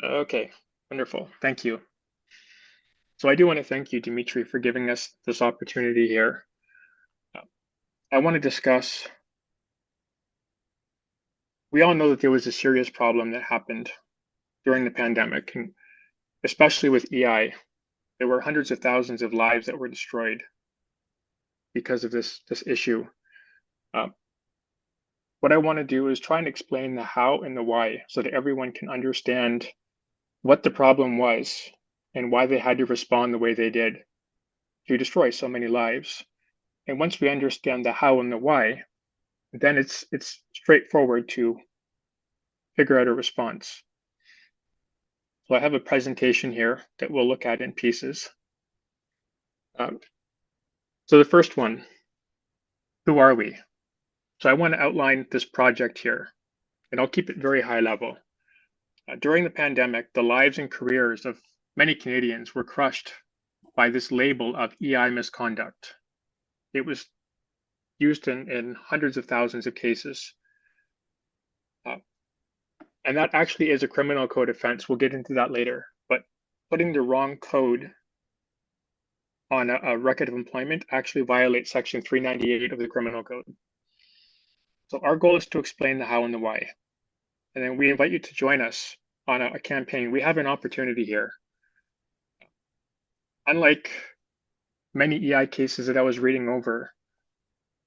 Okay, wonderful. Thank you. So I do want to thank you, Dimitri, for giving us this opportunity here. I want to discuss, we all know that there was a serious problem that happened during the pandemic, and especially with EI. There were hundreds of thousands of lives that were destroyed because of this issue. What I want to do is try and explain the how and the why so that everyone can understand what the problem was and why they had to respond the way they did to destroy so many lives. And once we understand the how and the why, then it's straightforward to figure out a response. So I have a presentation here that we'll look at in pieces. So the first one, who are we? So I want to outline this project here, and I'll keep it very high level. During the pandemic, the lives and careers of many Canadians were crushed by this label of EI misconduct. It was used in hundreds of thousands of cases. And that actually is a criminal code offense. We'll get into that later. But putting the wrong code on a record of employment actually violates Section 398 of the Criminal Code. So our goal is to explain the how and the why. And then we invite you to join us on a campaign. We have an opportunity here. Unlike many EI cases that I was reading over,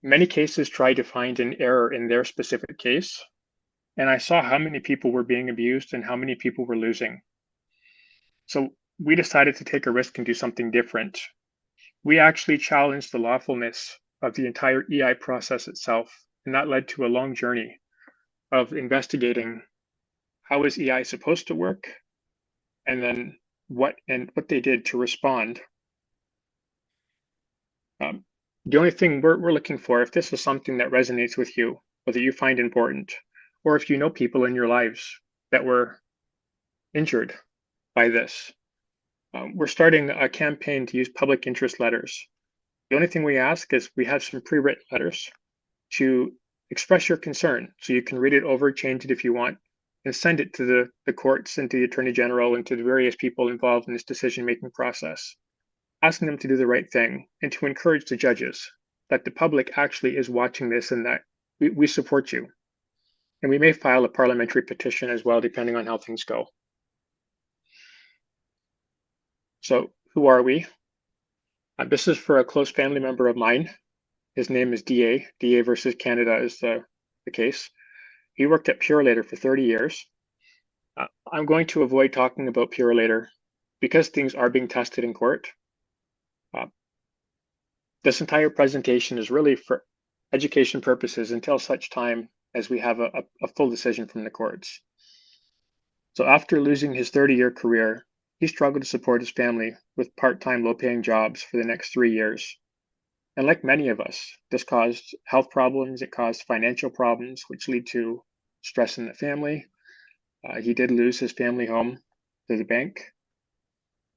many cases tried to find an error in their specific case. And I saw how many people were being abused and how many people were losing. So we decided to take a risk and do something different. We actually challenged the lawfulness of the entire EI process itself, and that led to a long journey of investigating how is EI supposed to work, and then what they did to respond. The only thing we're looking for, if this is something that resonates with you, or that you find important, or if you know people in your lives that were injured by this, we're starting a campaign to use public interest letters. The only thing we ask is we have some pre-written letters to express your concern. So you can read it over, change it if you want, and send it to the courts and to the Attorney General and to the various people involved in this decision-making process, asking them to do the right thing and to encourage the judges that the public actually is watching this and that we support you. And we may file a parliamentary petition as well, depending on how things go. So who are we? This is for a close family member of mine. His name is DA. DA versus Canada is the case. He worked at Purelator for 30 years. I'm going to avoid talking about Purelator because things are being tested in court. This entire presentation is really for education purposes until such time as we have a full decision from the courts. So after losing his 30-year career, he struggled to support his family with part-time low-paying jobs for the next 3 years. And like many of us, this caused health problems, it caused financial problems, which lead to stress in the family. He did lose his family home to the bank.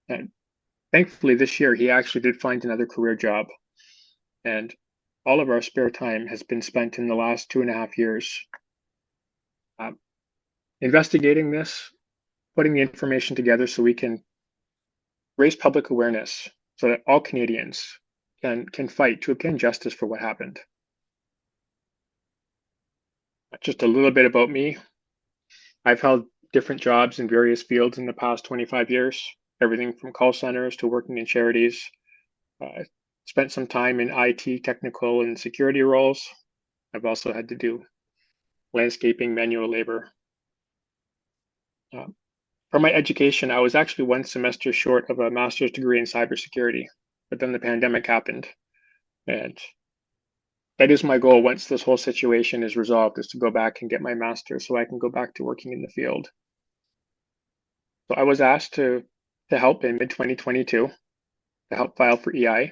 And thankfully this year, he actually did find another career job. And all of our spare time has been spent in the last 2.5 years investigating this, putting the information together so we can raise public awareness so that all Canadians can fight to obtain justice for what happened. Just a little bit about me. I've held different jobs in various fields in the past 25 years, everything from call centers to working in charities. Spent some time in IT, technical, and security roles. I've also had to do landscaping, manual labor. For my education, I was actually 1 semester short of a master's degree in cybersecurity, but then the pandemic happened. And that is my goal once this whole situation is resolved, is to go back and get my master's so I can go back to working in the field. So I was asked to help in mid-2022 to help file for EI,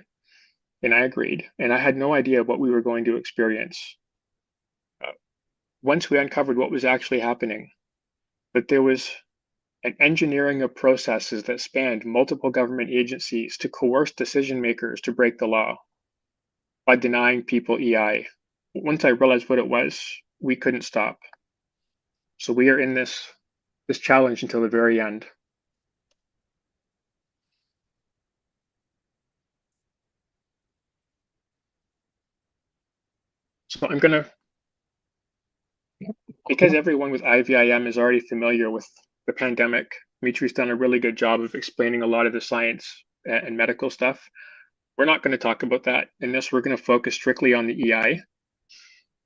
and I agreed. And I had no idea what we were going to experience. Once we uncovered what was actually happening, that there was an engineering of processes that spanned multiple government agencies to coerce decision makers to break the law by denying people EI. Once I realized what it was, we couldn't stop. So we are in this challenge until the very end. So I'm going to, because everyone with IVIM is already familiar with the pandemic, Dimitri's done a really good job of explaining a lot of the science and medical stuff. We're not going to talk about that in this. We're going to focus strictly on the EI.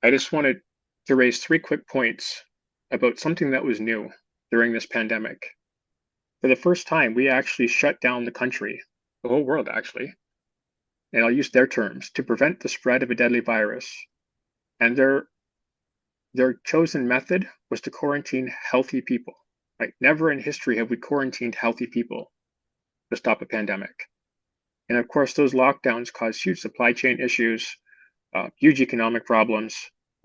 I just wanted to raise 3 quick points about something that was new during this pandemic. For the first time, we actually shut down the country, the whole world actually, and I'll use their terms, to prevent the spread of a deadly virus. And their chosen method was to quarantine healthy people. Right? Never in history have we quarantined healthy people to stop a pandemic. And of course, those lockdowns caused huge supply chain issues, huge economic problems.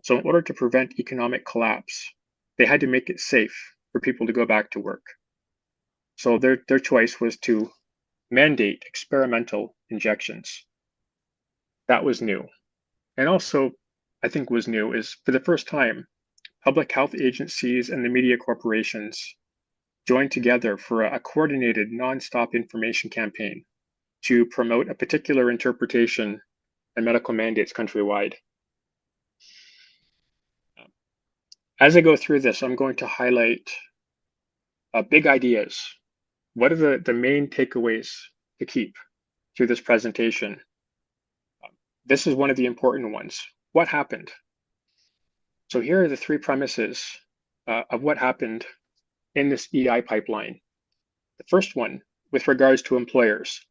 So in order to prevent economic collapse, they had to make it safe for people to go back to work. So their choice was to mandate experimental injections. That was new. And also, I think was new is for the first time, public health agencies and the media corporations joined together for a coordinated nonstop information campaign to promote a particular interpretation and medical mandates countrywide. As I go through this, I'm going to highlight big ideas. What are the main takeaways to keep through this presentation? This is one of the important ones. What happened? So here are the 3 premises of what happened in this EI pipeline. The first one, with regards to employers.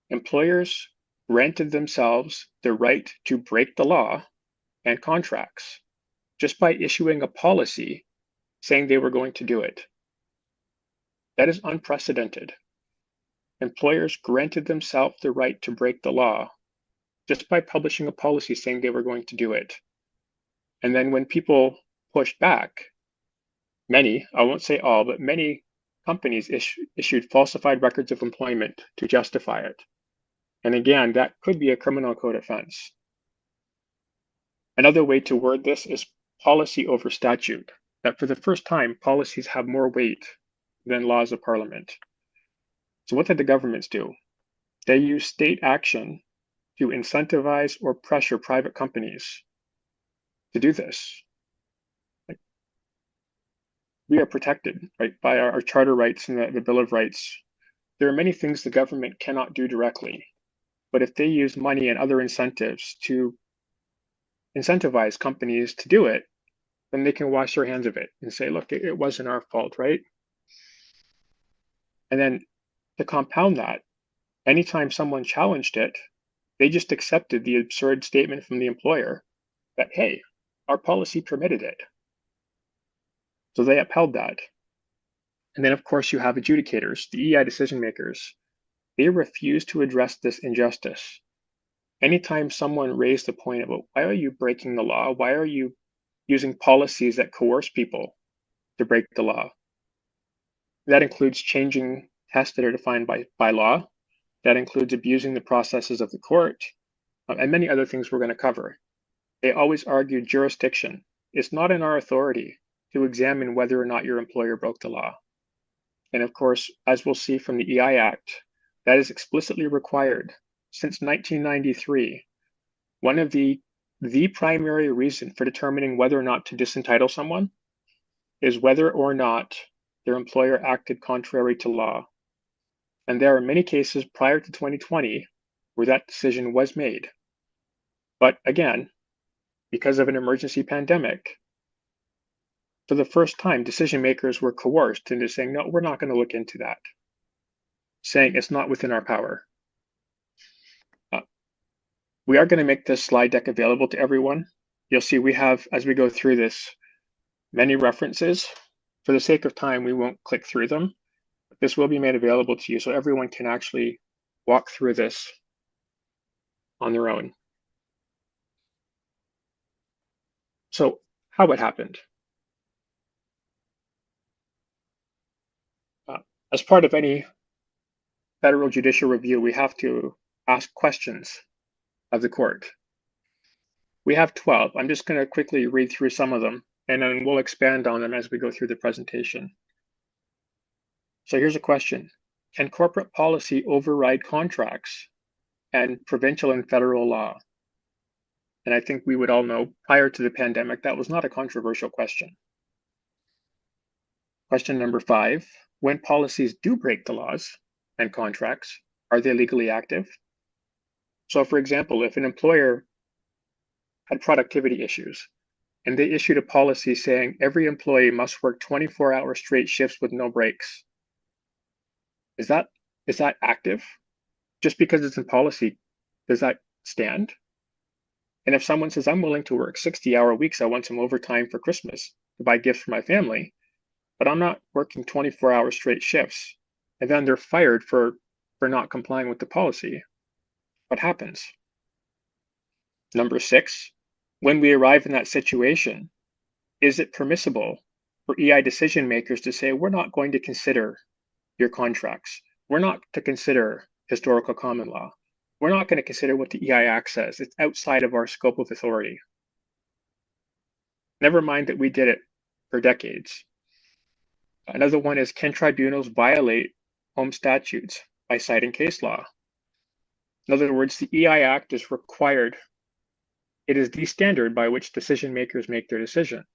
Employers granted themselves the right to break the law and contracts just by issuing a policy saying they were going to do it. That is unprecedented. Employers granted themselves the right to break the law just by publishing a policy saying they were going to do it. And then when people pushed back, many, I won't say all, but many companies issued falsified records of employment to justify it. And again, that could be a criminal code offense. Another way to word this is policy over statute, that for the first time, policies have more weight than laws of parliament. So what did the governments do? They use state action to incentivize or pressure private companies to do this. Like, we are protected, right, by our charter rights and the Bill of Rights. There are many things the government cannot do directly, but if they use money and other incentives to incentivize companies to do it, then they can wash their hands of it and say, look, it wasn't our fault, right? And then to compound that, anytime someone challenged it, they just accepted the absurd statement from the employer that, hey, our policy permitted it. So they upheld that. And then, of course, you have adjudicators, the EI decision makers. They refuse to address this injustice. Anytime someone raised the point about why are you breaking the law? Why are you using policies that coerce people to break the law? That includes changing tests that are defined by law. That includes abusing the processes of the court, and many other things we're going to cover. They always argue jurisdiction. It's not in our authority to examine whether or not your employer broke the law. And of course, as we'll see from the EI Act, that is explicitly required. Since 1993, one of the primary reason for determining whether or not to disentitle someone is whether or not their employer acted contrary to law. And there are many cases prior to 2020 where that decision was made. But again, because of an emergency pandemic, for the first time, decision makers were coerced into saying, no, we're not going to look into that, saying it's not within our power. We are going to make this slide deck available to everyone. You'll see we have, as we go through this, many references. For the sake of time, we won't click through them. But this will be made available to you so everyone can actually walk through this on their own. So how it happened. As part of any federal judicial review, we have to ask questions of the court. We have 12. I'm just going to quickly read through some of them, and then we'll expand on them as we go through the presentation. So here's a question. Can corporate policy override contracts and provincial and federal law? And I think we would all know prior to the pandemic, that was not a controversial question. Question number 5, when policies do break the laws and contracts, are they legally active? So for example, if an employer had productivity issues and they issued a policy saying every employee must work 24-hour straight shifts with no breaks, is that active? Just because it's in policy, does that stand? And if someone says, I'm willing to work 60-hour weeks, I want some overtime for Christmas to buy gifts for my family, but I'm not working 24-hour straight shifts, and then they're fired for not complying with the policy, what happens? Number 6, when we arrive in that situation, is it permissible for EI decision makers to say, we're not going to consider your contracts. We're not to consider historical common law. We're not going to consider what the EI Act says. It's outside of our scope of authority. Never mind that we did it for decades. Another one is, can tribunals violate home statutes by citing case law? In other words, the EI Act is required. It is the standard by which decision makers make their decision.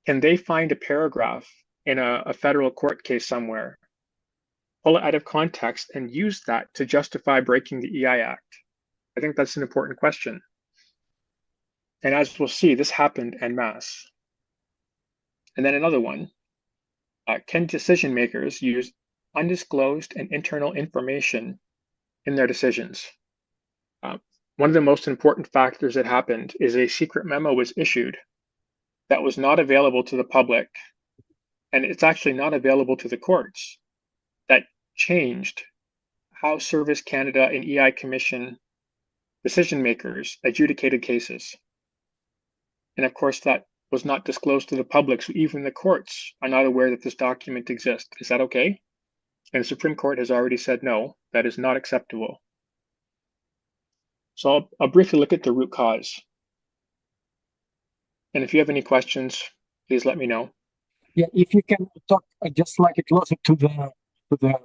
Can they find a paragraph in a federal court case somewhere, pull it out of context, and use that to justify breaking the EI Act? I think that's an important question. And as we'll see, this happened en masse. And then another one, can decision makers use undisclosed and internal information in their decisions? One of the most important factors that happened is a secret memo was issued that was not available to the public, and it's actually not available to the courts, that changed how Service Canada and EI Commission decision makers adjudicated cases. And of course, that was not disclosed to the public, so even the courts are not aware that this document exists. Is that okay? And the Supreme Court has already said no, that is not acceptable. So I'll briefly look at the root cause. And if you have any questions, please let me know. Yeah, if you can talk just slightly closer to the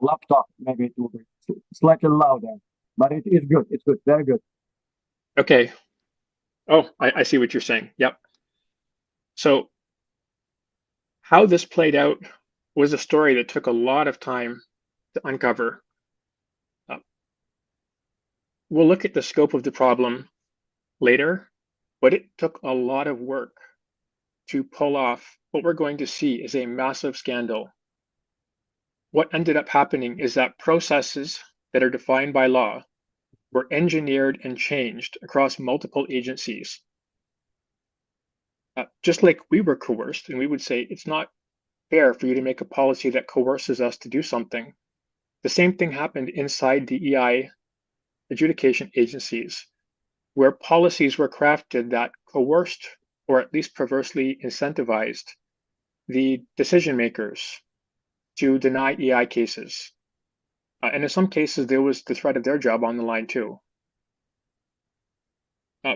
laptop, maybe it will be slightly louder. But it is good. It's good. Very good. Okay. Oh, I see what you're saying. Yep. So how this played out was a story that took a lot of time to uncover. We'll look at the scope of the problem later, but it took a lot of work to pull off what we're going to see is a massive scandal. What ended up happening is that processes that are defined by law were engineered and changed across multiple agencies. Just like we were coerced, and we would say it's not fair for you to make a policy that coerces us to do something. The same thing happened inside the EI adjudication agencies, where policies were crafted that coerced or at least perversely incentivized the decision makers to deny EI cases. And in some cases, there was the threat of their job on the line too.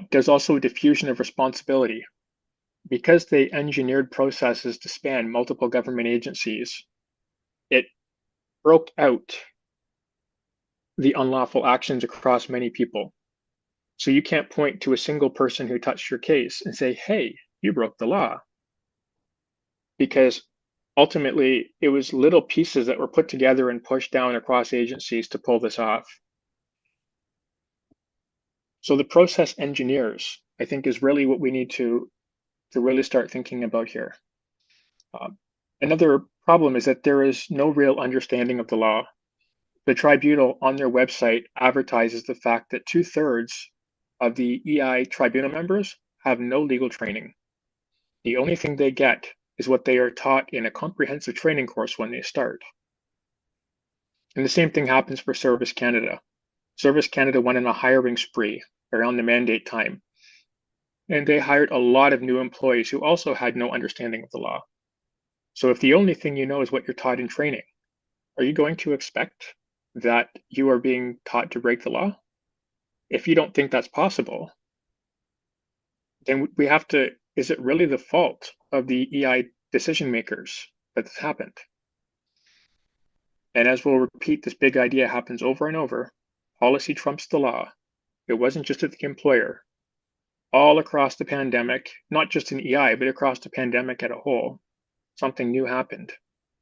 There's also a diffusion of responsibility. Because they engineered processes to span multiple government agencies, it broke out the unlawful actions across many people. So you can't point to a single person who touched your case and say, hey, you broke the law. Because ultimately, it was little pieces that were put together and pushed down across agencies to pull this off. So the process engineers, I think, is really what we need to really start thinking about here. Another problem is that there is no real understanding of the law. The tribunal on their website advertises the fact that 2/3 of the EI tribunal members have no legal training. The only thing they get is what they are taught in a comprehensive training course when they start. And the same thing happens for Service Canada. Service Canada went on a hiring spree around the mandate time, and they hired a lot of new employees who also had no understanding of the law. So if the only thing you know is what you're taught in training, are you going to expect that you are being taught to break the law? If you don't think that's possible, then we have to is it really the fault of the EI decision makers that this happened? And as we'll repeat, this big idea happens over and over. Policy trumps the law. It wasn't just at the employer. All across the pandemic, not just in EI, but across the pandemic as a whole, something new happened.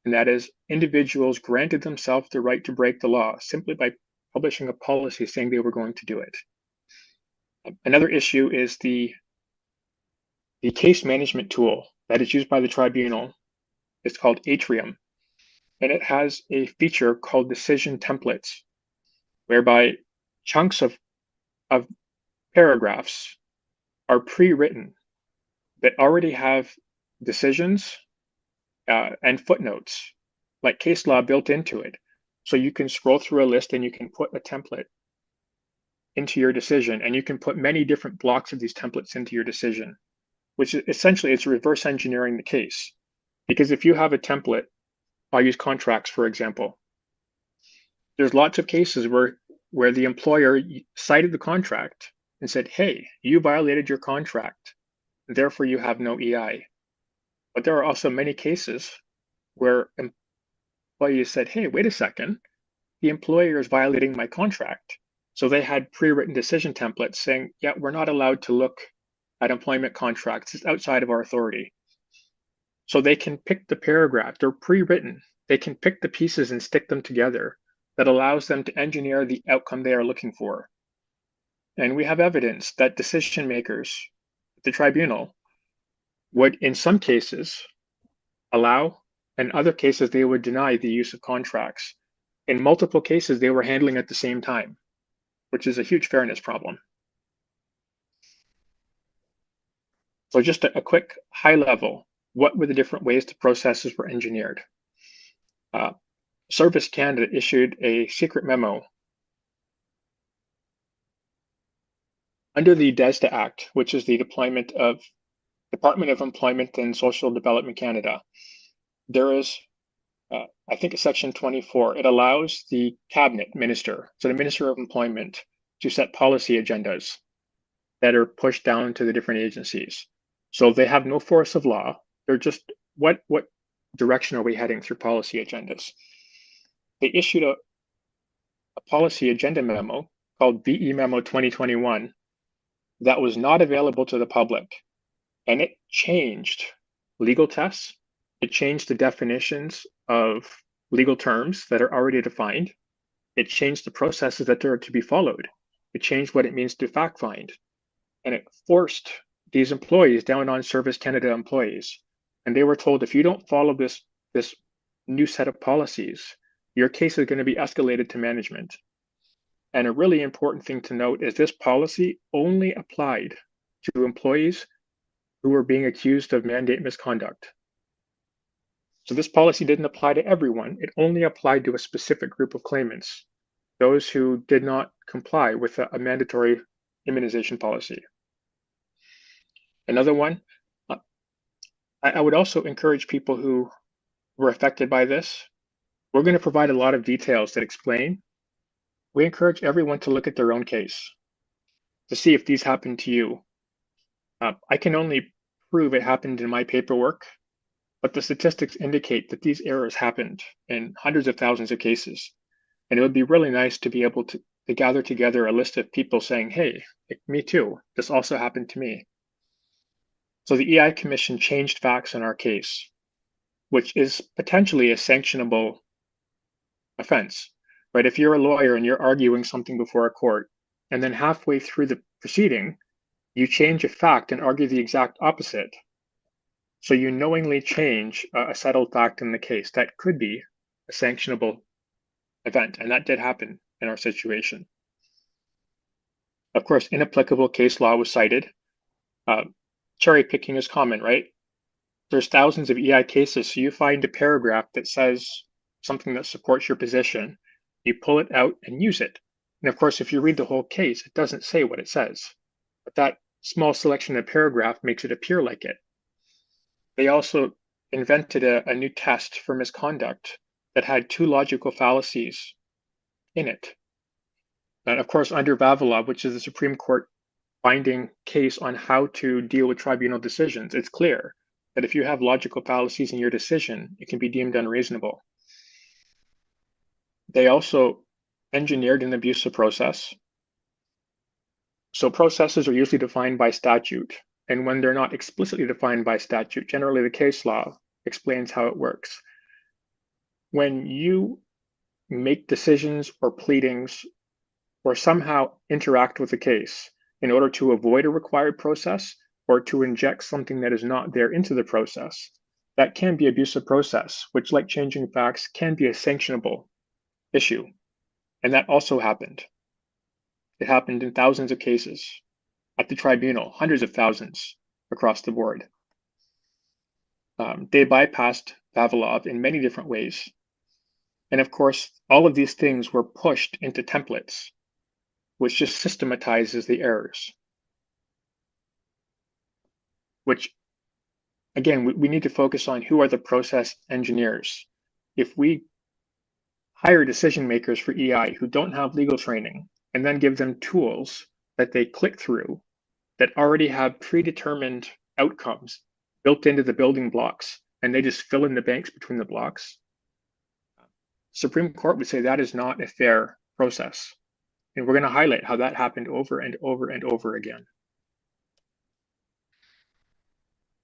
And that is, individuals granted themselves the right to break the law simply by publishing a policy saying they were going to do it. Another issue is the case management tool that is used by the tribunal. It's called Atrium, and it has a feature called decision templates, whereby chunks of paragraphs are pre-written that already have decisions and footnotes, like case law, built into it. So you can scroll through a list and you can put a template into your decision, and you can put many different blocks of these templates into your decision, which is essentially it's reverse engineering the case. Because if you have a template, I'll use contracts, for example. There's lots of cases where the employer cited the contract and said, hey, you violated your contract, therefore you have no EI. But there are also many cases where employees said, hey, wait a second, the employer is violating my contract. So they had pre-written decision templates saying, yeah, we're not allowed to look at employment contracts. It's outside of our authority. So they can pick the paragraph, they're pre-written. They can pick the pieces and stick them together that allows them to engineer the outcome they are looking for. And we have evidence that decision makers at the tribunal would, in some cases, allow, and other cases they would deny the use of contracts. In multiple cases, they were handling at the same time, which is a huge fairness problem. So just a quick high level, what were the different ways the processes were engineered? Service Canada issued a secret memo under the DESDA Act, which is the Department of Employment and Social Development Canada. There is, I think it's section 24. It allows the cabinet minister, so the Minister of Employment, to set policy agendas that are pushed down to the different agencies. So they have no force of law. They're just, what direction are we heading through policy agendas? They issued a policy agenda memo called BE-Memo 2021 that was not available to the public. And it changed legal tests. It changed the definitions of legal terms that are already defined. It changed the processes that are to be followed. It changed what it means to fact find. And it forced these employees down on Service Canada employees. And they were told, if you don't follow this new set of policies, your case is going to be escalated to management. And a really important thing to note is this policy only applied to employees who were being accused of mandate misconduct. So this policy didn't apply to everyone. It only applied to a specific group of claimants, those who did not comply with a mandatory immunization policy. Another one, I would also encourage people who were affected by this. We're going to provide a lot of details that explain. We encourage everyone to look at their own case to see if these happened to you. I can only prove it happened in my paperwork, but the statistics indicate that these errors happened in hundreds of thousands of cases. And it would be really nice to be able to gather together a list of people saying, hey, me too, this also happened to me. So the EI Commission changed facts in our case, which is potentially a sanctionable offense, right? If you're a lawyer and you're arguing something before a court, and then halfway through the proceeding, you change a fact and argue the exact opposite. So you knowingly change a settled fact in the case. That could be a sanctionable event, and that did happen in our situation. Of course, inapplicable case law was cited. Cherry picking is common, right? There's thousands of EI cases, so you find a paragraph that says something that supports your position, you pull it out and use it. And of course, if you read the whole case, it doesn't say what it says, but that small selection of paragraph makes it appear like it. They also invented a new test for misconduct that had two logical fallacies in it. And of course, under Vavilov, which is the Supreme Court binding case on how to deal with tribunal decisions. It's clear that if you have logical fallacies in your decision, it can be deemed unreasonable. They also engineered an abusive process. So processes are usually defined by statute, and when they're not explicitly defined by statute, generally the case law explains how it works. When you make decisions or pleadings or somehow interact with the case in order to avoid a required process or to inject something that is not there into the process, that can be abusive process, which, like changing facts, can be a sanctionable issue. And that also happened. It happened in thousands of cases at the tribunal, hundreds of thousands across the board. They bypassed Vavilov in many different ways. And of course, all of these things were pushed into templates, which just systematizes the errors. Which, again, we need to focus on who are the process engineers. If we hire decision makers for EI who don't have legal training and then give them tools that they click through that already have predetermined outcomes built into the building blocks, and they just fill in the blanks between the blocks, Supreme Court would say that is not a fair process. And we're going to highlight how that happened over and over and over again.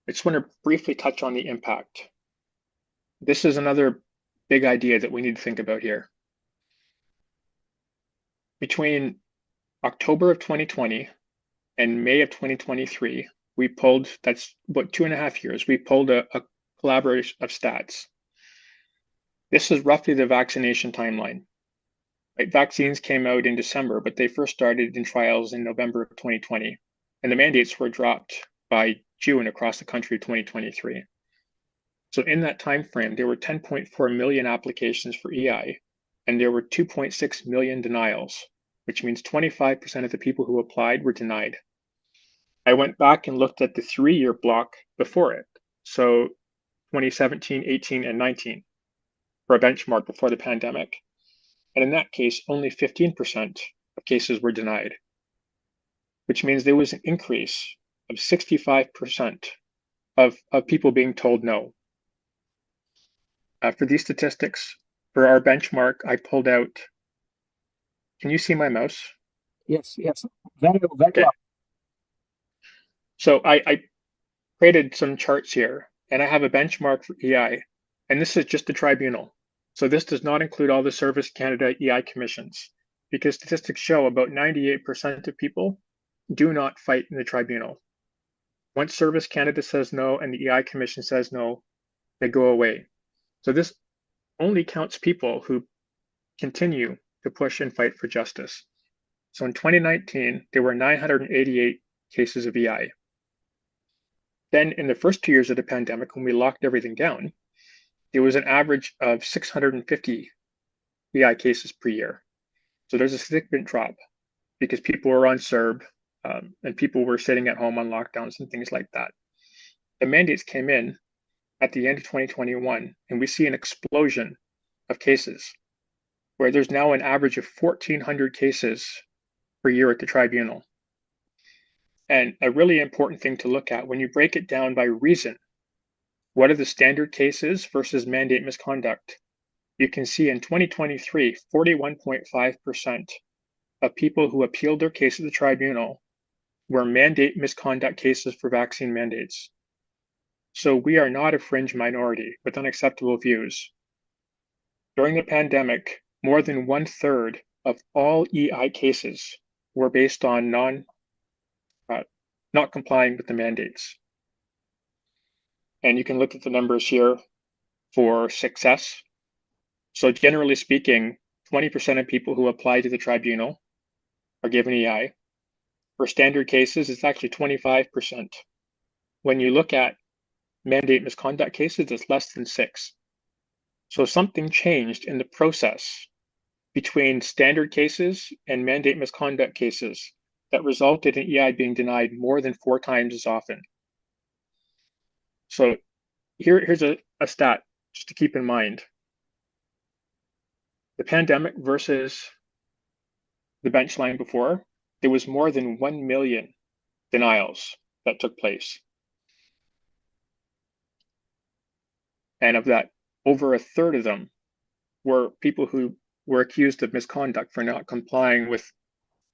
I just want to briefly touch on the impact. This is another big idea that we need to think about here. Between October of 2020 and May of 2023, we pulled, that's about 2.5 years, we pulled a collaboration of stats. This is roughly the vaccination timeline. Right? Vaccines came out in December, but they first started in trials in November of 2020, and the mandates were dropped by June across the country 2023. So in that time frame, there were 10.4 million applications for EI, and there were 2.6 million denials, which means 25% of the people who applied were denied. I went back and looked at the 3-year block before it, so 2017, 18, and 19, for a benchmark before the pandemic. And in that case, only 15% of cases were denied, which means there was an increase of 65% of people being told no. For these statistics, for our benchmark, I pulled out, can you see my mouse? Yes, very Okay. well. So I created some charts here, and I have a benchmark for EI, and this is just the tribunal. So this does not include all the Service Canada EI commissions, because statistics show about 98% of people do not fight in the tribunal. Once Service Canada says no and the EI Commission says no, they go away. So this only counts people who continue to push and fight for justice. So in 2019, there were 988 cases of EI. Then in the first 2 years of the pandemic, when we locked everything down, there was an average of 650 EI cases per year. So there's a significant drop because people were on CERB and people were sitting at home on lockdowns and things like that. The mandates came in at the end of 2021, and we see an explosion of cases where there's now an average of 1,400 cases per year at the tribunal. And a really important thing to look at when you break it down by reason, what are the standard cases versus mandate misconduct? You can see in 2023, 41.5% of people who appealed their case at the tribunal were mandate misconduct cases for vaccine mandates. So we are not a fringe minority with unacceptable views. During the pandemic, more than 1/3 of all EI cases were based on not complying with the mandates. And you can look at the numbers here for success. So generally speaking, 20% of people who apply to the tribunal are given EI. For standard cases, it's actually 25%. When you look at mandate misconduct cases, it's less than 6%. So something changed in the process between standard cases and mandate misconduct cases that resulted in EI being denied more than 4 times as often. So here's a stat just to keep in mind. The pandemic versus the bench line before, there was more than 1 million denials that took place. And of that, over a third of them were people who were accused of misconduct for not complying with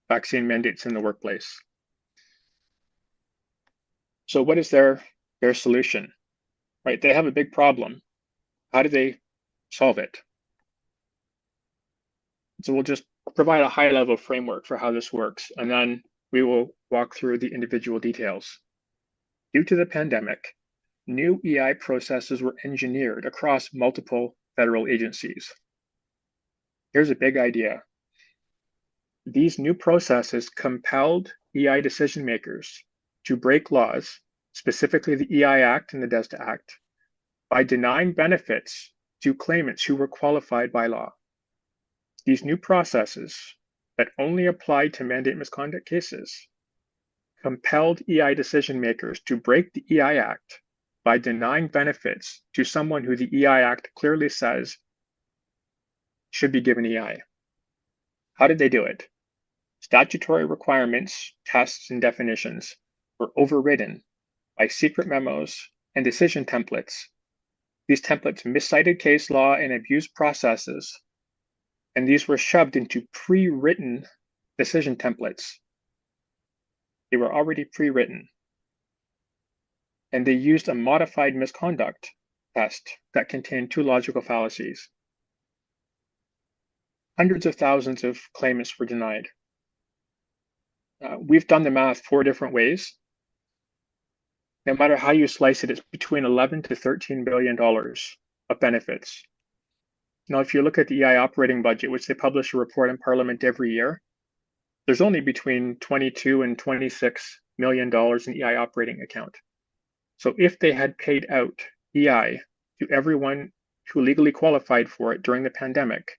vaccine mandates in the workplace. So what is their solution? Right, they have a big problem. How do they solve it? So we'll just provide a high-level framework for how this works, and then we will walk through the individual details. Due to the pandemic, new EI processes were engineered across multiple federal agencies. Here's a big idea. These new processes compelled EI decision makers to break laws, specifically the EI Act and the DESDA Act, by denying benefits to claimants who were qualified by law. These new processes that only applied to mandate misconduct cases compelled EI decision makers to break the EI Act by denying benefits to someone who the EI Act clearly says should be given EI. How did they do it? Statutory requirements, tests, and definitions were overridden by secret memos and decision templates. These templates miscited case law and abused processes, and these were shoved into pre-written decision templates. They were already pre-written. And they used a modified misconduct test that contained two logical fallacies. Hundreds of thousands of claimants were denied. We've done the math 4 different ways. No matter how you slice it, it's between $11 to $13 billion of benefits. Now, if you look at the EI operating budget, which they publish a report in Parliament every year, there's only between $22 and $26 million in EI operating account. So if they had paid out EI to everyone who legally qualified for it during the pandemic,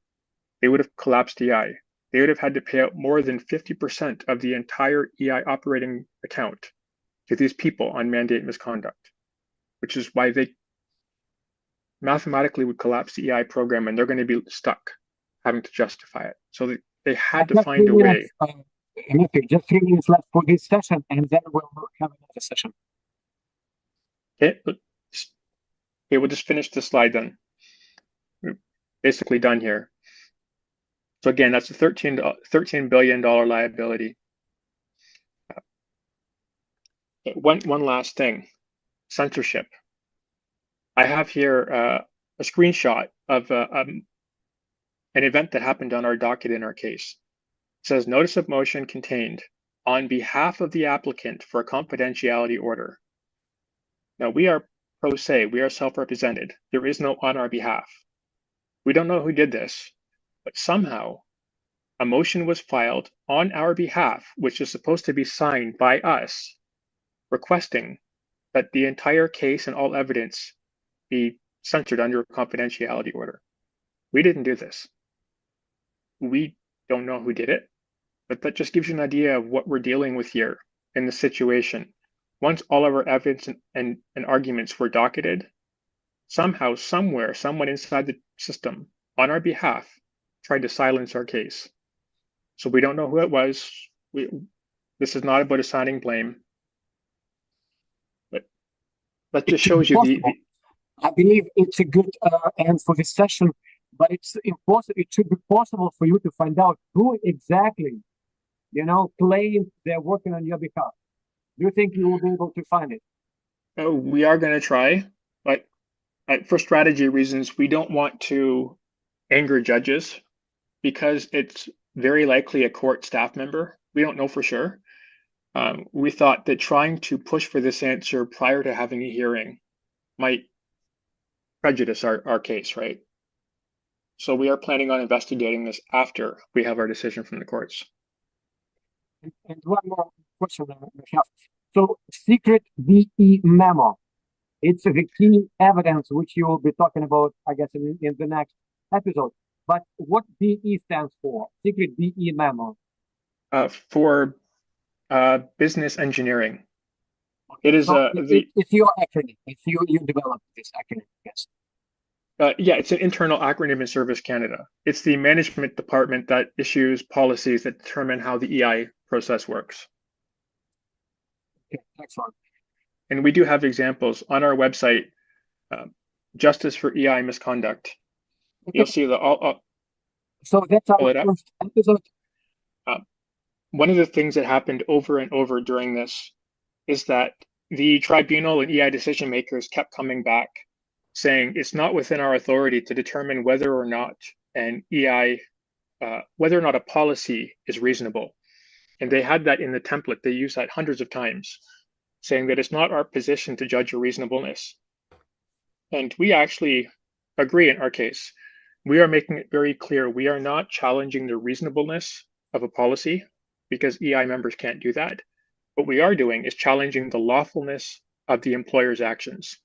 they would have collapsed EI. They would have had to pay out more than 50% of the entire EI operating account to these people on mandate misconduct, which is why they mathematically would collapse the EI program, and they're going to be stuck having to justify it. So they had to find a way. Just 3 minutes left for this session, and then we'll have another session. Okay, we'll just finish the slide then. We're basically done here. So again, that's a $13 billion liability. One last thing, censorship. I have here a screenshot of an event that happened on our docket in our case. It says, notice of motion contained on behalf of the applicant for a confidentiality order. Now, we are pro se, we are self-represented. There is no on our behalf. We don't know who did this, but somehow a motion was filed on our behalf, which is supposed to be signed by us, requesting that the entire case and all evidence be censored under a confidentiality order. We didn't do this. We don't know who did it, but that just gives you an idea of what we're dealing with here in the situation. Once all of our evidence and arguments were docketed, somehow, somewhere, someone inside the system on our behalf tried to silence our case. So we don't know who it was. This is not about assigning blame, but that just shows you I believe it's a good end for this session, but it's impossible. It should be possible for you to find out who exactly, claimed they're working on your behalf. Do you think you will be able to find it? We are going to try, but for strategy reasons, we don't want to anger judges because it's very likely a court staff member. We don't know for sure. We thought that trying to push for this answer prior to having a hearing might prejudice our case, right? So we are planning on investigating this after we have our decision from the courts. And one more question that I have. So secret BE-Memo, it's the key evidence which you will be talking about, I guess, in the next episode. But what BE stands for? Secret BE-Memo? For business engineering. Okay, it is so it's your acronym. It's you developed this acronym, yes. Yeah, it's an internal acronym in Service Canada. It's the management department that issues policies that determine how the EI process works. Okay, excellent. And we do have examples on our website, Justice for EI Misconduct. Okay. You'll see the So that's our pull it up. first episode. One of the things that happened over and over during this is that the tribunal and EI decision makers kept coming back saying it's not within our authority to determine whether or not an EI, whether or not a policy is reasonable. And they had that in the template. They used that hundreds of times, saying that it's not our position to judge your reasonableness. And we actually agree in our case. We are making it very clear we are not challenging the reasonableness of a policy because EI members can't do that. What we are doing is challenging the lawfulness of the employer's actions.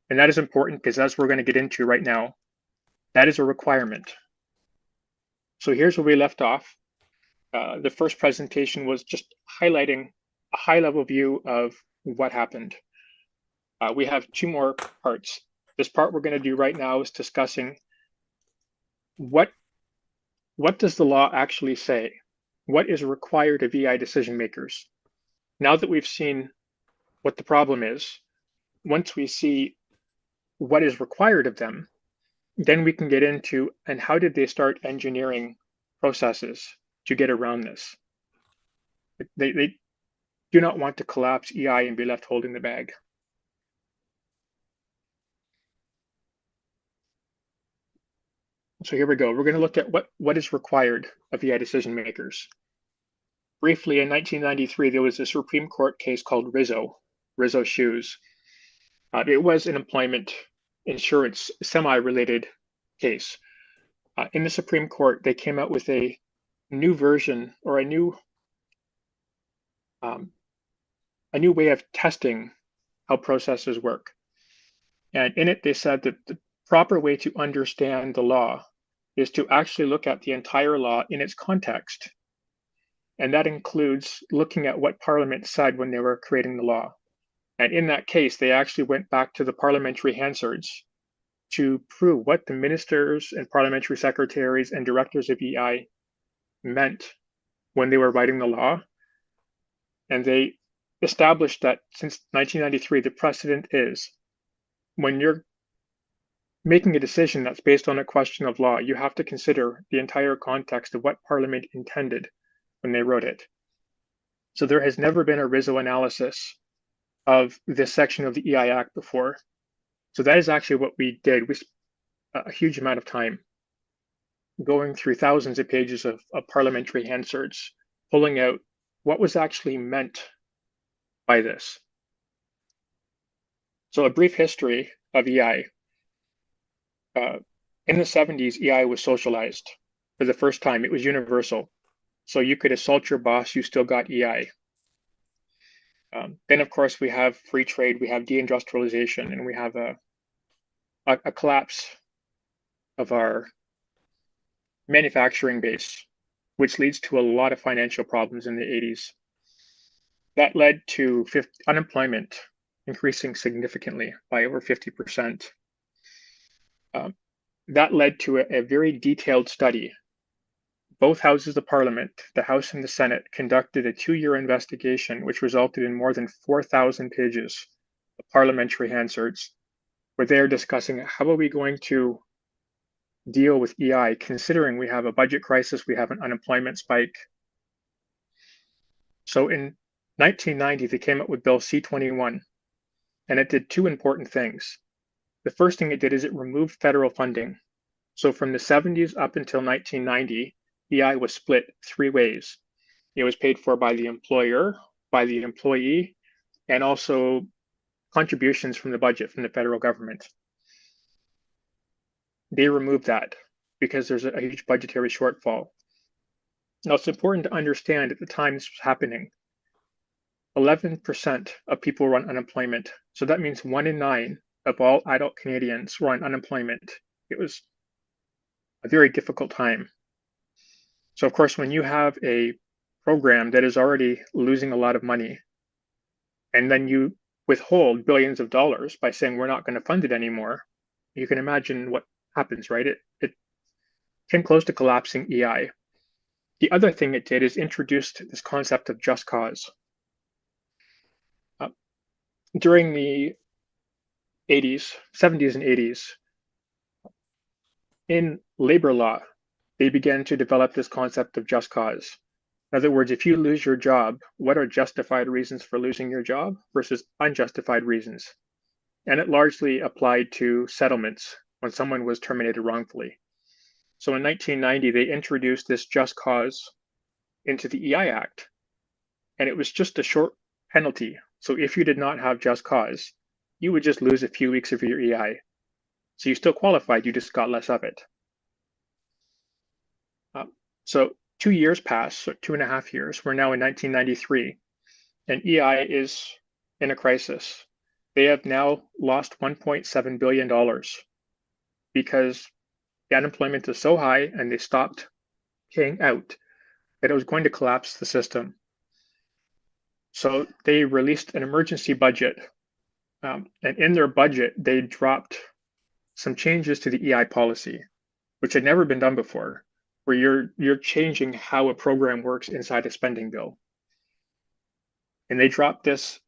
And that is important because as we're going to get into right now, that is a requirement. So here's where we left off. The first presentation was just highlighting a high-level view of what happened. We have two more parts. This part we're going to do right now is discussing what does the law actually say? What is required of EI decision makers? Now that we've seen what the problem is, once we see what is required of them, then we can get into and how did they start engineering processes to get around this? They do not want to collapse EI and be left holding the bag. So here we go. We're going to look at what is required of EI decision makers. Briefly, in 1993, there was a Supreme Court case called Rizzo Shoes. It was an employment insurance semi-related case. In the Supreme Court, they came out with a new version or a new way of testing how processes work. And in it, they said that the proper way to understand the law is to actually look at the entire law in its context. And that includes looking at what Parliament said when they were creating the law. And in that case, they actually went back to the Parliamentary Hansards to prove what the ministers and parliamentary secretaries and directors of EI meant when they were writing the law. And they established that since 1993, the precedent is when you're making a decision that's based on a question of law, you have to consider the entire context of what Parliament intended when they wrote it. So there has never been a Rizzo analysis of this section of the EI Act before. So that is actually what we did. We spent a huge amount of time going through thousands of pages of parliamentary Hansards, pulling out what was actually meant by this. So a brief history of EI. In the 70s, EI was socialized for the first time. It was universal. So you could assault your boss, you still got EI. Then, of course, we have free trade, we have deindustrialization, and we have a collapse of our manufacturing base, which leads to a lot of financial problems in the 80s. That led to unemployment increasing significantly by over 50%. That led to a very detailed study. Both houses of Parliament, the House and the Senate, conducted a 2-year investigation, which resulted in more than 4,000 pages of parliamentary Hansards, where they are discussing how are we going to deal with EI, considering we have a budget crisis, we have an unemployment spike. So in 1990, they came up with Bill C-21, and it did two important things. The first thing it did is it removed federal funding. So from the 70s up until 1990, EI was split 3 ways. It was paid for by the employer, by the employee, and also contributions from the budget from the federal government. They removed that because there's a huge budgetary shortfall. Now, it's important to understand at the time this was happening, 11% of people were on unemployment. So that means 1 in 9 of all adult Canadians were on unemployment. It was a very difficult time. So, of course, when you have a program that is already losing a lot of money, and then you withhold billions of dollars by saying we're not going to fund it anymore, you can imagine what happens, right? It came close to collapsing EI. The other thing it did is introduced this concept of just cause. during the 80s, 70s, and 80s, in labor law, they began to develop this concept of just cause. In other words, if you lose your job, what are justified reasons for losing your job versus unjustified reasons? And it largely applied to settlements when someone was terminated wrongfully. So in 1990, they introduced this just cause into the EI Act, and it was just a short penalty. So if you did not have just cause, you would just lose a few weeks of your EI. So you still qualified, you just got less of it. So 2 years passed, so 2.5 years. We're now in 1993, and EI is in a crisis. They have now lost $1.7 billion because the unemployment is so high and they stopped paying out that it was going to collapse the system. So they released an emergency budget, and in their budget, they dropped some changes to the EI policy, which had never been done before, where you're changing how a program works inside a spending bill. And they dropped this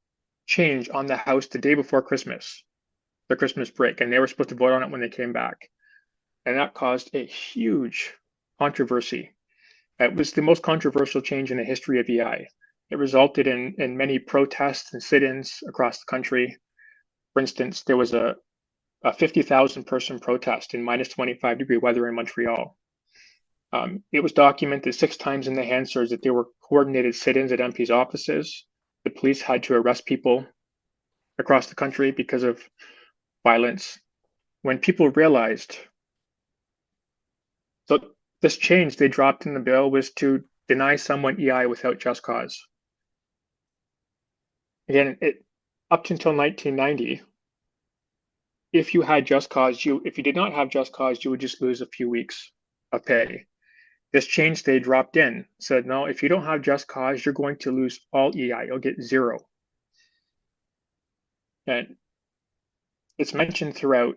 change on the House the day before Christmas, the Christmas break, and they were supposed to vote on it when they came back. And that caused a huge controversy. It was the most controversial change in the history of EI. It resulted in many protests and sit-ins across the country. For instance, there was a 50,000 person protest in minus 25-degree weather in Montreal. It was documented 6 times in the Hansards that there were coordinated sit-ins at MPs' offices. The police had to arrest people across the country because of violence. When people realized, so this change they dropped in the bill was to deny someone EI without just cause. Again, up until 1990, if you had just cause, if you did not have just cause, you would just lose a few weeks of pay. This change they dropped in said, no, if you don't have just cause, you're going to lose all EI. You'll get 0. And it's mentioned throughout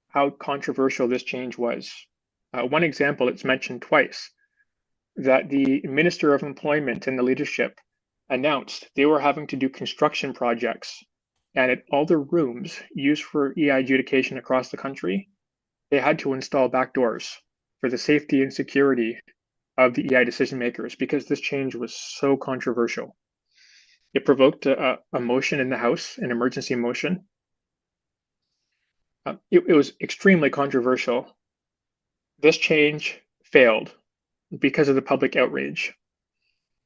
how controversial this change was. One example, it's mentioned twice, that the Minister of Employment and the leadership announced they were having to do construction projects, and at all the rooms used for EI adjudication across the country, they had to install backdoors for the safety and security of the EI decision makers because this change was so controversial. It provoked a motion in the House, an emergency motion. It was extremely controversial. This change failed because of the public outrage.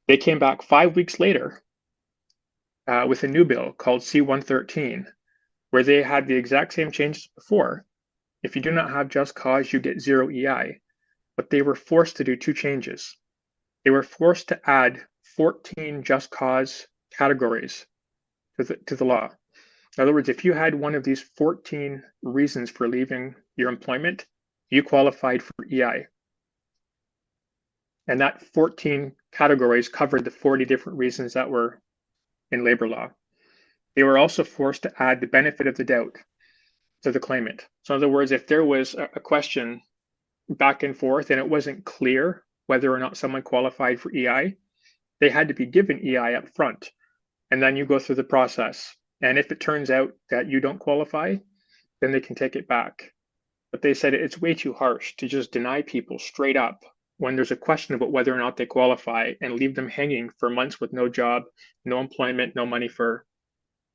They came back 5 weeks later with a new bill called C-113, where they had the exact same changes before. If you do not have just cause, you get 0 EI. But they were forced to do 2 changes. They were forced to add 14 just cause categories to the law. In other words, if you had one of these 14 reasons for leaving your employment, you qualified for EI. And that 14 categories covered the 40 different reasons that were in labor law. They were also forced to add the benefit of the doubt to the claimant. So in other words, if there was a question back and forth and it wasn't clear whether or not someone qualified for EI, they had to be given EI up front. And then you go through the process. And if it turns out that you don't qualify, then they can take it back. But they said it's way too harsh to just deny people straight up when there's a question about whether or not they qualify and leave them hanging for months with no job, no employment, no money for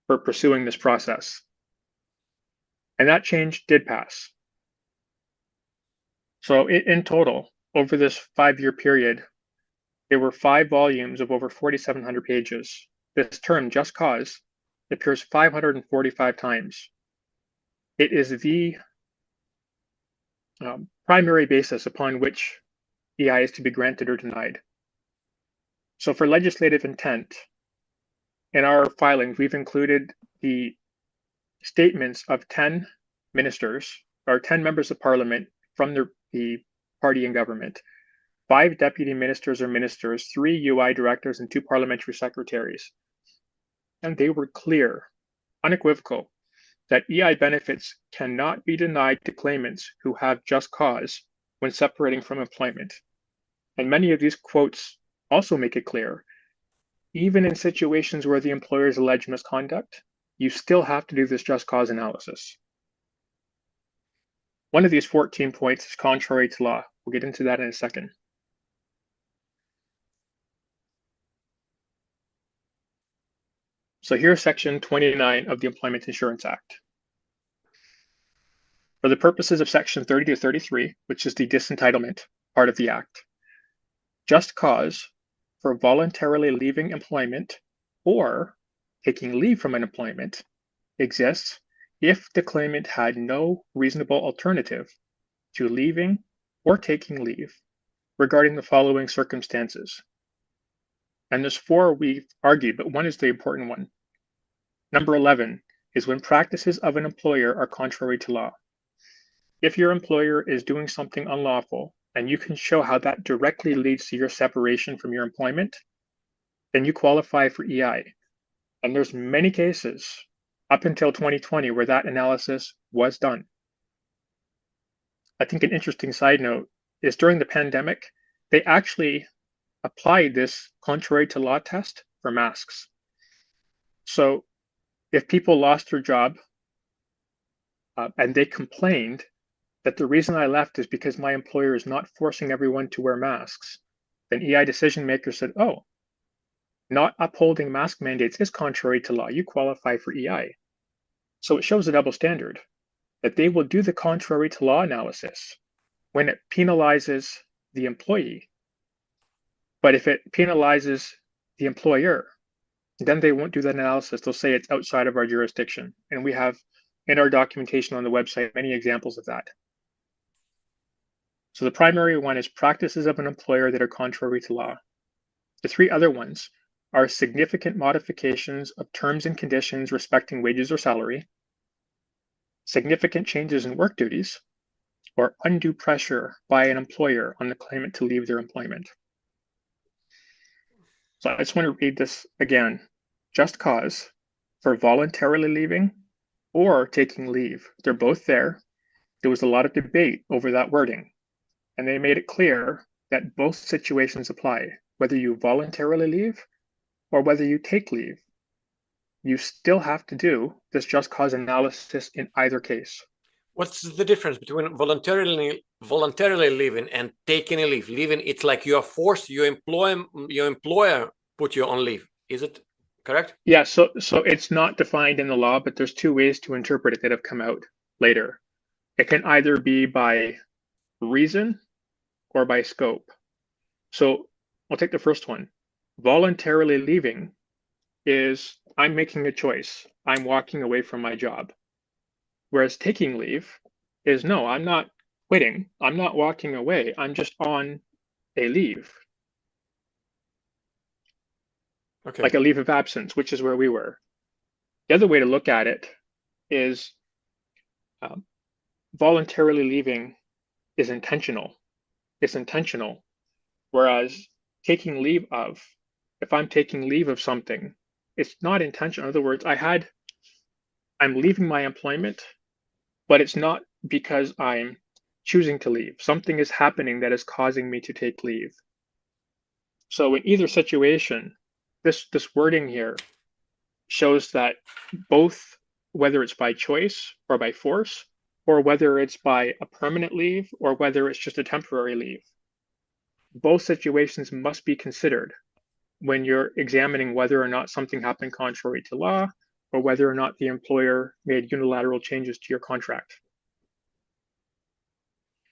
pursuing this process. And that change did pass. So in total, over this 5-year period, there were 5 volumes of over 4,700 pages. This term, just cause, appears 545 times. It is the primary basis upon which EI is to be granted or denied. So for legislative intent, in our filings, we've included the statements of 10 ministers or 10 members of parliament from the party in government, 5 deputy ministers or ministers, 3 UI directors, and 2 parliamentary secretaries. And they were clear, unequivocal, that EI benefits cannot be denied to claimants who have just cause when separating from employment. And many of these quotes also make it clear, even in situations where the employers allege misconduct, you still have to do this just cause analysis. One of these 14 points is contrary to law. We'll get into that in a second. So here's section 29 of the Employment Insurance Act. For the purposes of section 30 to 33, which is the disentitlement part of the act, just cause for voluntarily leaving employment or taking leave from an employment exists if the claimant had no reasonable alternative to leaving or taking leave regarding the following circumstances. And there's four we've argued, but one is the important one. Number 11 is when practices of an employer are contrary to law. If your employer is doing something unlawful and you can show how that directly leads to your separation from your employment, then you qualify for EI. And there's many cases up until 2020 where that analysis was done. I think an interesting side note is during the pandemic, they actually applied this contrary to law test for masks. So if people lost their job and they complained that the reason I left is because my employer is not forcing everyone to wear masks, then EI decision makers said, oh, not upholding mask mandates is contrary to law. You qualify for EI. So it shows a double standard that they will do the contrary to law analysis when it penalizes the employee. But if it penalizes the employer, then they won't do that analysis. They'll say it's outside of our jurisdiction. And we have in our documentation on the website many examples of that. So the primary one is practices of an employer that are contrary to law. The three other ones are significant modifications of terms and conditions respecting wages or salary, significant changes in work duties, or undue pressure by an employer on the claimant to leave their employment. So I just want to read this again. Just cause for voluntarily leaving or taking leave. They're both there. There was a lot of debate over that wording, and they made it clear that both situations apply, whether you voluntarily leave or whether you take leave. You still have to do this just cause analysis in either case. What's the difference between voluntarily leaving and taking a leave? Leaving, it's like you are forced, your employer put you on leave. Is it correct? Yeah, so it's not defined in the law, but there's two ways to interpret it that have come out later. It can either be by reason or by scope. So I'll take the first one. Voluntarily leaving is I'm making a choice. I'm walking away from my job. Whereas taking leave is no, I'm not quitting. I'm not walking away. I'm just on a leave. Okay. Like a leave of absence, which is where we were. The other way to look at it is voluntarily leaving is intentional. It's intentional. Whereas taking leave of, if I'm taking leave of something, it's not intentional. In other words, I'm leaving my employment, but it's not because I'm choosing to leave. Something is happening that is causing me to take leave. So in either situation, this wording here shows that both, whether it's by choice or by force, or whether it's by a permanent leave or whether it's just a temporary leave, both situations must be considered when you're examining whether or not something happened contrary to law or whether or not the employer made unilateral changes to your contract.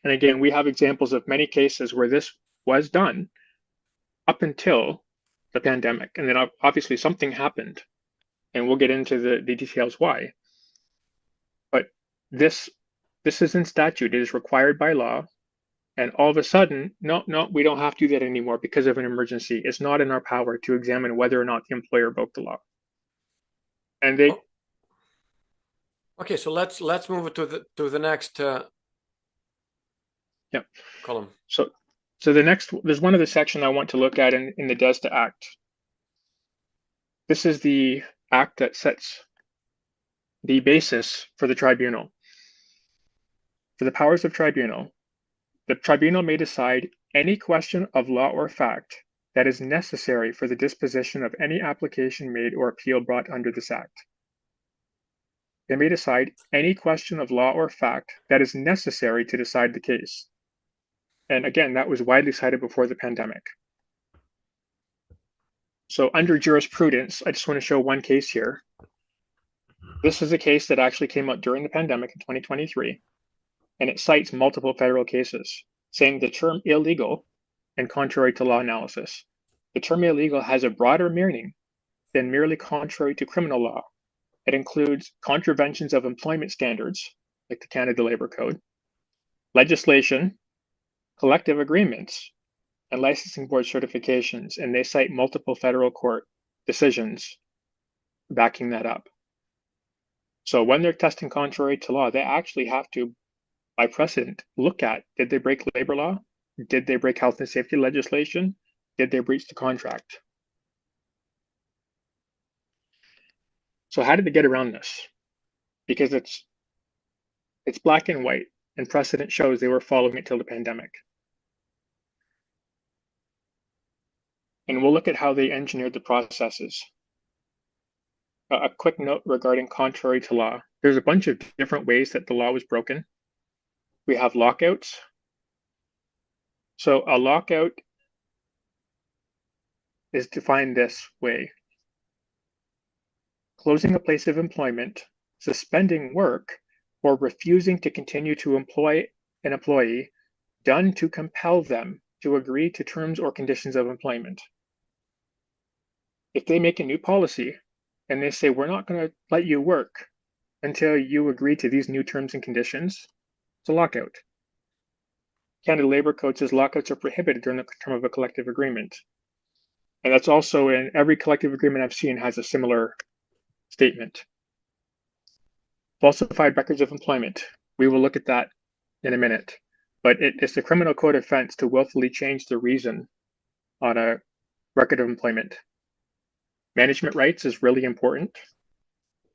And again, we have examples of many cases where this was done up until the pandemic. And then obviously something happened, and we'll get into the details why. But this is in statute. It is required by law. And all of a sudden, no, we don't have to do that anymore because of an emergency. It's not in our power to examine whether or not the employer broke the law. And they. Okay, so let's move to the next column. So the next, there's one other section I want to look at in the DESDA Act. This is the act that sets the basis for the tribunal. For the powers of tribunal, the tribunal may decide any question of law or fact that is necessary for the disposition of any application made or appeal brought under this act. They may decide any question of law or fact that is necessary to decide the case. And again, that was widely cited before the pandemic. So under jurisprudence, I just want to show one case here. This is a case that actually came out during the pandemic in 2023, and it cites multiple federal cases, saying the term illegal and contrary to law analysis. The term illegal has a broader meaning than merely contrary to criminal law. It includes contraventions of employment standards, like the Canada Labour Code, legislation, collective agreements, and licensing board certifications, and they cite multiple federal court decisions backing that up. So when they're testing contrary to law, they actually have to, by precedent, look at, did they break labor law? Did they break health and safety legislation? Did they breach the contract? So how did they get around this? Because it's black and white, and precedent shows they were following it till the pandemic. And we'll look at how they engineered the processes. A quick note regarding contrary to law. There's a bunch of different ways that the law was broken. We have lockouts. So a lockout is defined this way: closing a place of employment, suspending work, or refusing to continue to employ an employee, done to compel them to agree to terms or conditions of employment. If they make a new policy and they say, we're not going to let you work until you agree to these new terms and conditions, it's a lockout. Canada Labour Code says lockouts are prohibited during the term of a collective agreement. And that's also in every collective agreement I've seen has a similar statement. Falsified records of employment. We will look at that in a minute. But it's a criminal code offense to willfully change the reason on a record of employment. Management rights is really important.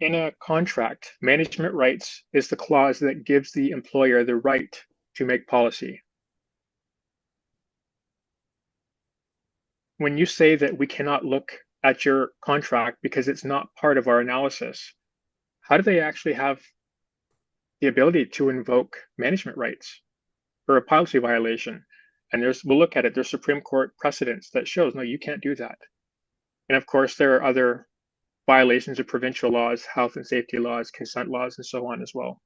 In a contract, management rights is the clause that gives the employer the right to make policy. When you say that we cannot look at your contract because it's not part of our analysis, how do they actually have the ability to invoke management rights for a policy violation? And we'll look at it. There's Supreme Court precedents that shows, no, you can't do that. And of course, there are other violations of provincial laws, health and safety laws, consent laws, and so on as well.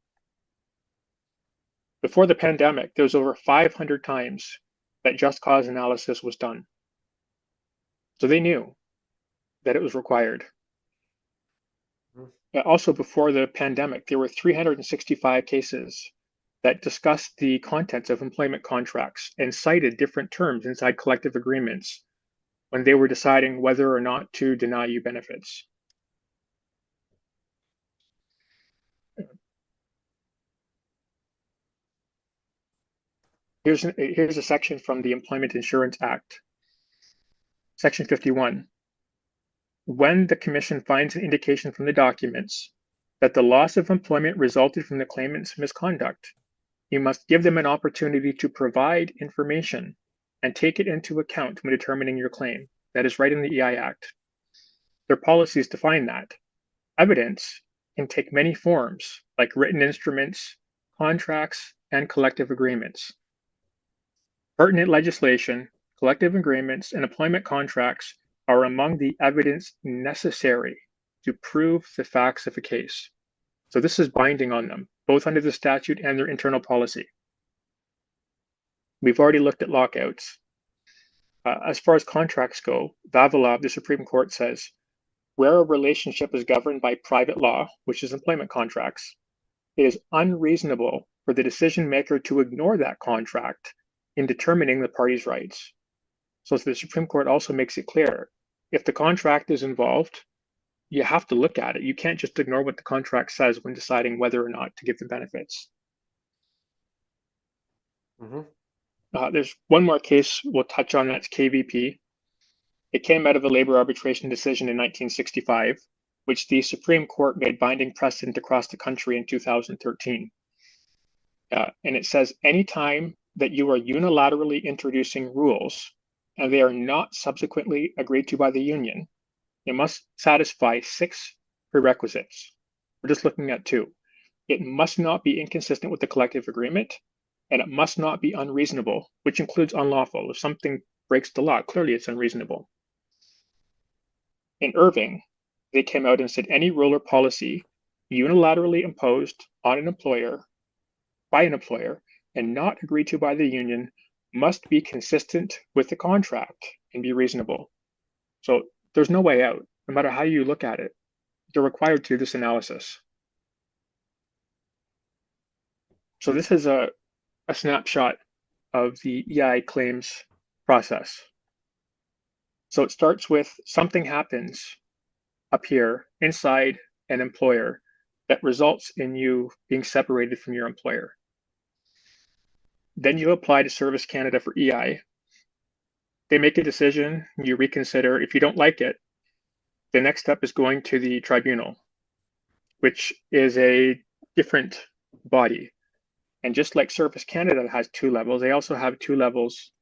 Before the pandemic, there was over 500 times that just cause analysis was done. So they knew that it was required. Also, before the pandemic, there were 365 cases that discussed the contents of employment contracts and cited different terms inside collective agreements when they were deciding whether or not to deny you benefits. Here's a section from the Employment Insurance Act. Section 51. When the Commission finds an indication from the documents that the loss of employment resulted from the claimant's misconduct, you must give them an opportunity to provide information and take it into account when determining your claim. That is right in the EI Act. Their policies define that. Evidence can take many forms, like written instruments, contracts, and collective agreements. Pertinent legislation, collective agreements, and employment contracts are among the evidence necessary to prove the facts of a case. So this is binding on them, both under the statute and their internal policy. We've already looked at lockouts. As far as contracts go, Vavilov, the Supreme Court says, where a relationship is governed by private law, which is employment contracts, it is unreasonable for the decision maker to ignore that contract in determining the parties' rights. So the Supreme Court also makes it clear, if the contract is involved, you have to look at it. You can't just ignore what the contract says when deciding whether or not to give the benefits. There's one more case we'll touch on, that's KVP. It came out of a labor arbitration decision in 1965, which the Supreme Court made binding precedent across the country in 2013. And it says, anytime that you are unilaterally introducing rules and they are not subsequently agreed to by the union, you must satisfy 6 prerequisites. We're just looking at two. It must not be inconsistent with the collective agreement, and it must not be unreasonable, which includes unlawful. If something breaks the law, clearly it's unreasonable. In Irving, they came out and said any rule or policy unilaterally imposed on an employer by an employer and not agreed to by the union must be consistent with the contract and be reasonable. So there's no way out, no matter how you look at it. They're required to do this analysis. So this is a snapshot of the EI claims process. So it starts with something happens up here inside an employer that results in you being separated from your employer. Then you apply to Service Canada for EI. They make a decision, you reconsider. If you don't like it, the next step is going to the Tribunal, which is a different body. And just like Service Canada has two levels, they also have two levels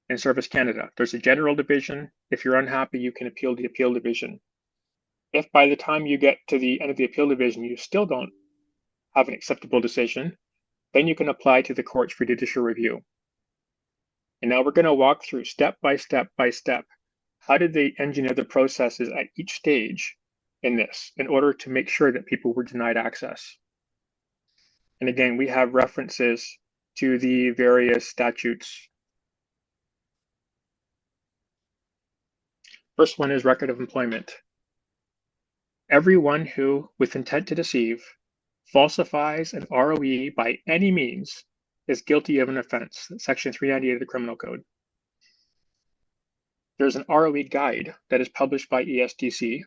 in Service Canada. There's a general division. If you're unhappy, you can appeal the appeal division. If by the time you get to the end of the appeal division, you still don't have an acceptable decision, then you can apply to the courts for judicial review. And now we're going to walk through step by step by step. How did they engineer the processes at each stage in this in order to make sure that people were denied access? And again, we have references to the various statutes. First one is record of employment. Everyone who, with intent to deceive, falsifies an ROE by any means is guilty of an offense. Section 398 of the Criminal Code. There's an ROE guide that is published by ESDC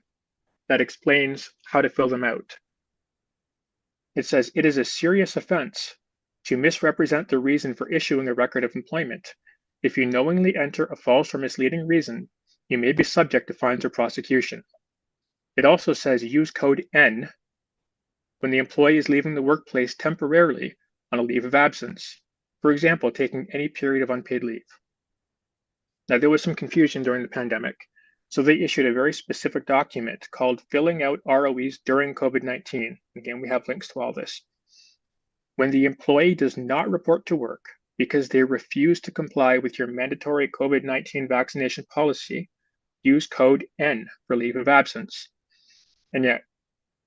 that explains how to fill them out. It says it is a serious offense to misrepresent the reason for issuing a record of employment. If you knowingly enter a false or misleading reason, you may be subject to fines or prosecution. It also says use code N when the employee is leaving the workplace temporarily on a leave of absence, for example, taking any period of unpaid leave. Now, there was some confusion during the pandemic, so they issued a very specific document called Filling Out ROEs During COVID-19. Again, we have links to all this. When the employee does not report to work because they refuse to comply with your mandatory COVID-19 vaccination policy, use code N for leave of absence. And yet,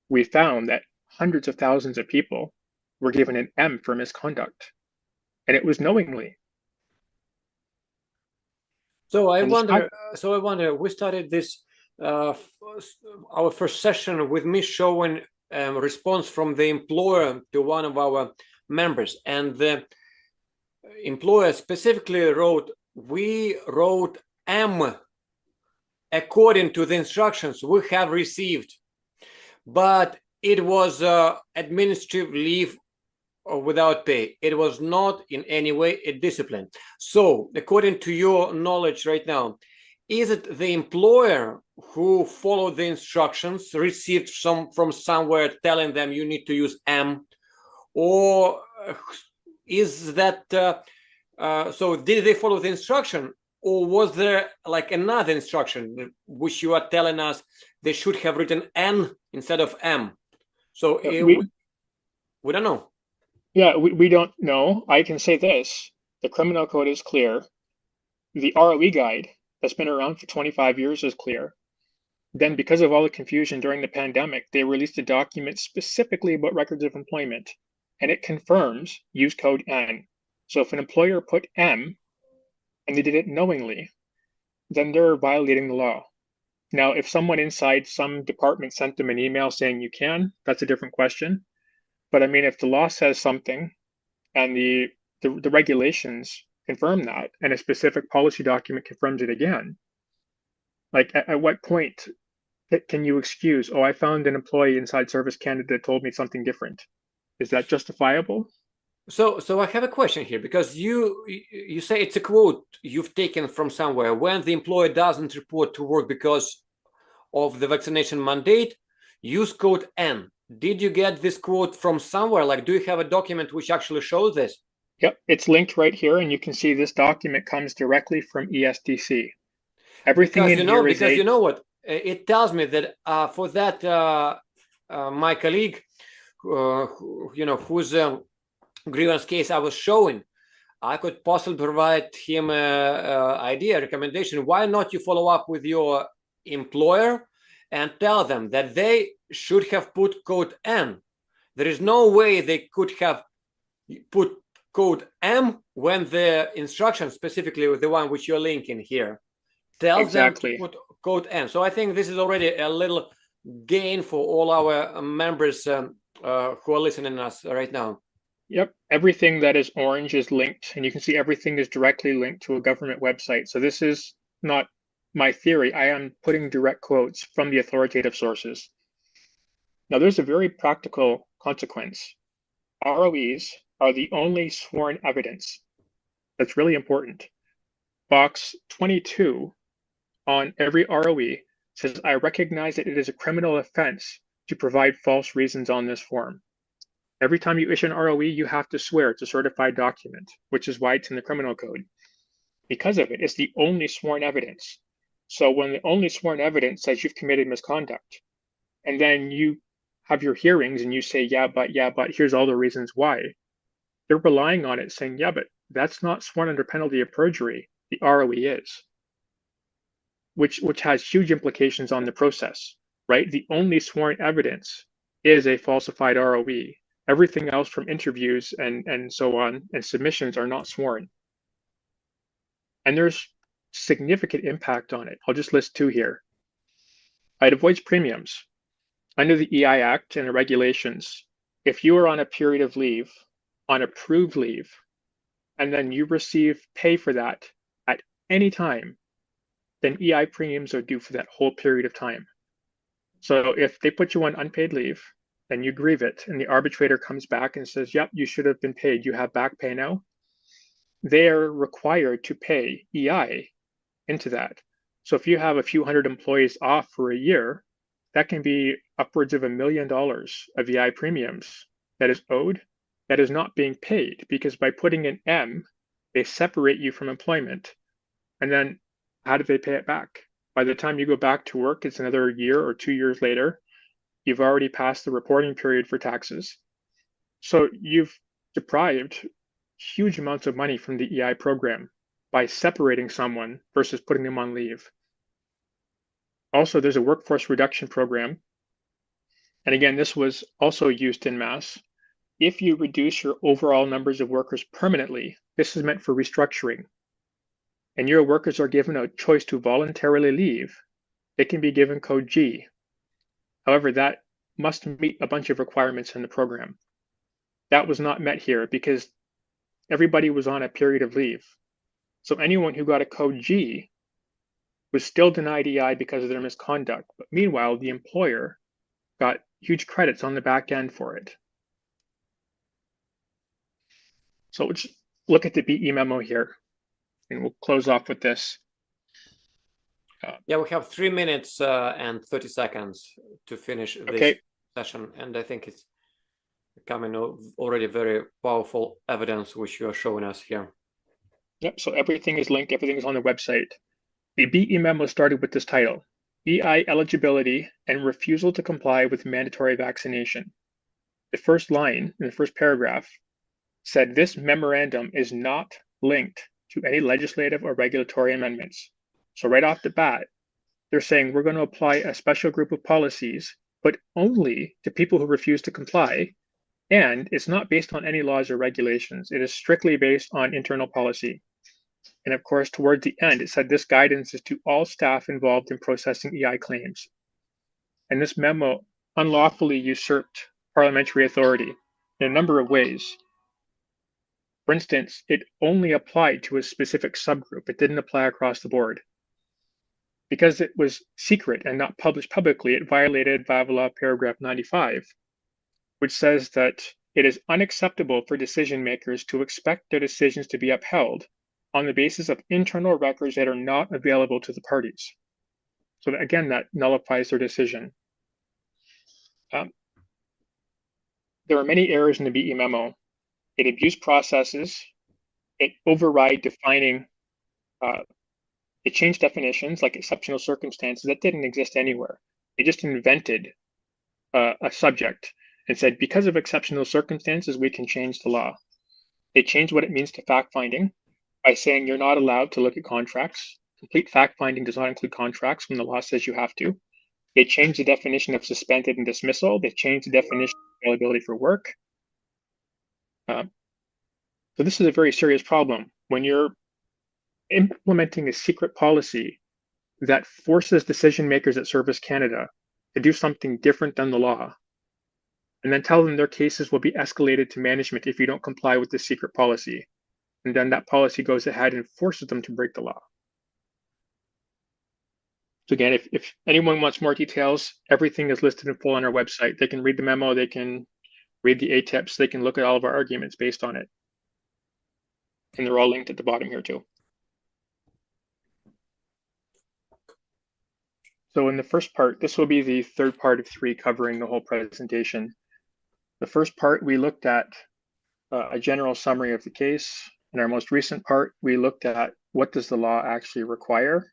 we found that hundreds of thousands of people were given an M for misconduct, and it was knowingly. So I wonder. We started this our first session with me showing response from the employer to one of our members, and the employer specifically wrote, "We wrote M according to the instructions we have received, but it was administrative leave without pay. It was not in any way a discipline." So, according to your knowledge right now, is it the employer who followed the instructions, received from somewhere telling them you need to use M, or is that so? Did they follow the instruction, or was there like another instruction which you are telling us they should have written N instead of M? So we don't know. Yeah, we don't know. I can say this. The criminal code is clear. The ROE guide that's been around for 25 years is clear. Then because of all the confusion during the pandemic, they released a document specifically about records of employment, and it confirms use code N. So if an employer put M and they did it knowingly, then they're violating the law. Now, if someone inside some department sent them an email saying you can, that's a different question. But I mean, if the law says something and the regulations confirm that, and a specific policy document confirms it again, like at what point can you excuse, oh, I found an employee inside Service Canada that told me something different? Is that justifiable? So I have a question here, because you say it's a quote you've taken from somewhere. When the employer doesn't report to work because of the vaccination mandate, use code N. Did you get this quote from somewhere? Like, do you have a document which actually shows this? Yep, it's linked right here, and you can see this document comes directly from ESDC. Everything because in here is because you know what? It tells me that for that my colleague, whose grievance case I was showing, I could possibly provide him a idea, recommendation. Why not you follow up with your employer and tell them that they should have put code N. There is no way they could have put code M when the instruction, specifically with the one which you're linking here, tells them to put code N. So I think this is already a little gain for all our members who are listening to us right now. Yep, everything that is orange is linked, and you can see everything is directly linked to a government website. So this is not my theory. I am putting direct quotes from the authoritative sources. Now, there's a very practical consequence. ROEs are the only sworn evidence. That's really important. Box 22 on every ROE says, I recognize that it is a criminal offense to provide false reasons on this form. Every time you issue an ROE, you have to swear it's a certified document, which is why it's in the criminal code. Because of it, it's the only sworn evidence. So when the only sworn evidence says you've committed misconduct, and then you have your hearings and you say, yeah, but here's all the reasons why, they're relying on it saying, yeah, but that's not sworn under penalty of perjury. The ROE is, which has huge implications on the process, right? The only sworn evidence is a falsified ROE. Everything else from interviews and so on and submissions are not sworn. And there's significant impact on it. I'll just list two here. It avoids premiums. Under the EI Act and the regulations, if you are on a period of leave, on approved leave, and then you receive pay for that at any time, then EI premiums are due for that whole period of time. So if they put you on unpaid leave, and you grieve it, and the arbitrator comes back and says, yep, you should have been paid, you have back pay now, they're required to pay EI into that. So if you have a few hundred employees off for a year, that can be upwards of $1 million of EI premiums that is owed, that is not being paid, because by putting an M, they separate you from employment. And then how do they pay it back? By the time you go back to work, it's another year or 2 years later. You've already passed the reporting period for taxes. So you've deprived huge amounts of money from the EI program by separating someone versus putting them on leave. Also, there's a workforce reduction program. And again, this was also used in mass. If you reduce your overall numbers of workers permanently, this is meant for restructuring, and your workers are given a choice to voluntarily leave, they can be given code G. However, that must meet a bunch of requirements in the program. That was not met here because everybody was on a period of leave. So anyone who got a code G was still denied EI because of their misconduct. But meanwhile, the employer got huge credits on the back end for it. So let's look at the BE-Memo here, and we'll close off with this. Yeah, we have 3 minutes and 30 seconds to finish this session, and I think it's becoming already very powerful evidence which you are showing us here. Yep, so everything is linked, everything is on the website. The BE-Memo started with this title, EI Eligibility and Refusal to Comply with Mandatory Vaccination. The first line in the first paragraph said this memorandum is not linked to any legislative or regulatory amendments. So right off the bat, they're saying we're going to apply a special group of policies, but only to people who refuse to comply. And it's not based on any laws or regulations. It is strictly based on internal policy. And of course, towards the end, it said this guidance is to all staff involved in processing EI claims. And this memo unlawfully usurped parliamentary authority in a number of ways. For instance, it only applied to a specific subgroup. It didn't apply across the board. Because it was secret and not published publicly, it violated VAVLA paragraph 95, which says that it is unacceptable for decision makers to expect their decisions to be upheld on the basis of internal records that are not available to the parties. So again, that nullifies their decision. There are many errors in the BE-Memo. It abused processes. It override defining. It changed definitions like exceptional circumstances that didn't exist anywhere. It just invented a subject and said, because of exceptional circumstances, we can change the law. They changed what it means to fact finding by saying you're not allowed to look at contracts. Complete fact finding does not include contracts when the law says you have to. They changed the definition of suspended and dismissal. They changed the definition of availability for work. So this is a very serious problem. When you're implementing a secret policy that forces decision makers at Service Canada to do something different than the law, and then tell them their cases will be escalated to management if you don't comply with the secret policy. And then that policy goes ahead and forces them to break the law. So again, if anyone wants more details, everything is listed in full on our website. They can read the memo, they can read the ATIPs, they can look at all of our arguments based on it. And they're all linked at the bottom here too. So in the first part, this will be the third part of 3 covering the whole presentation. The first part, we looked at a general summary of the case. In our most recent part, we looked at what does the law actually require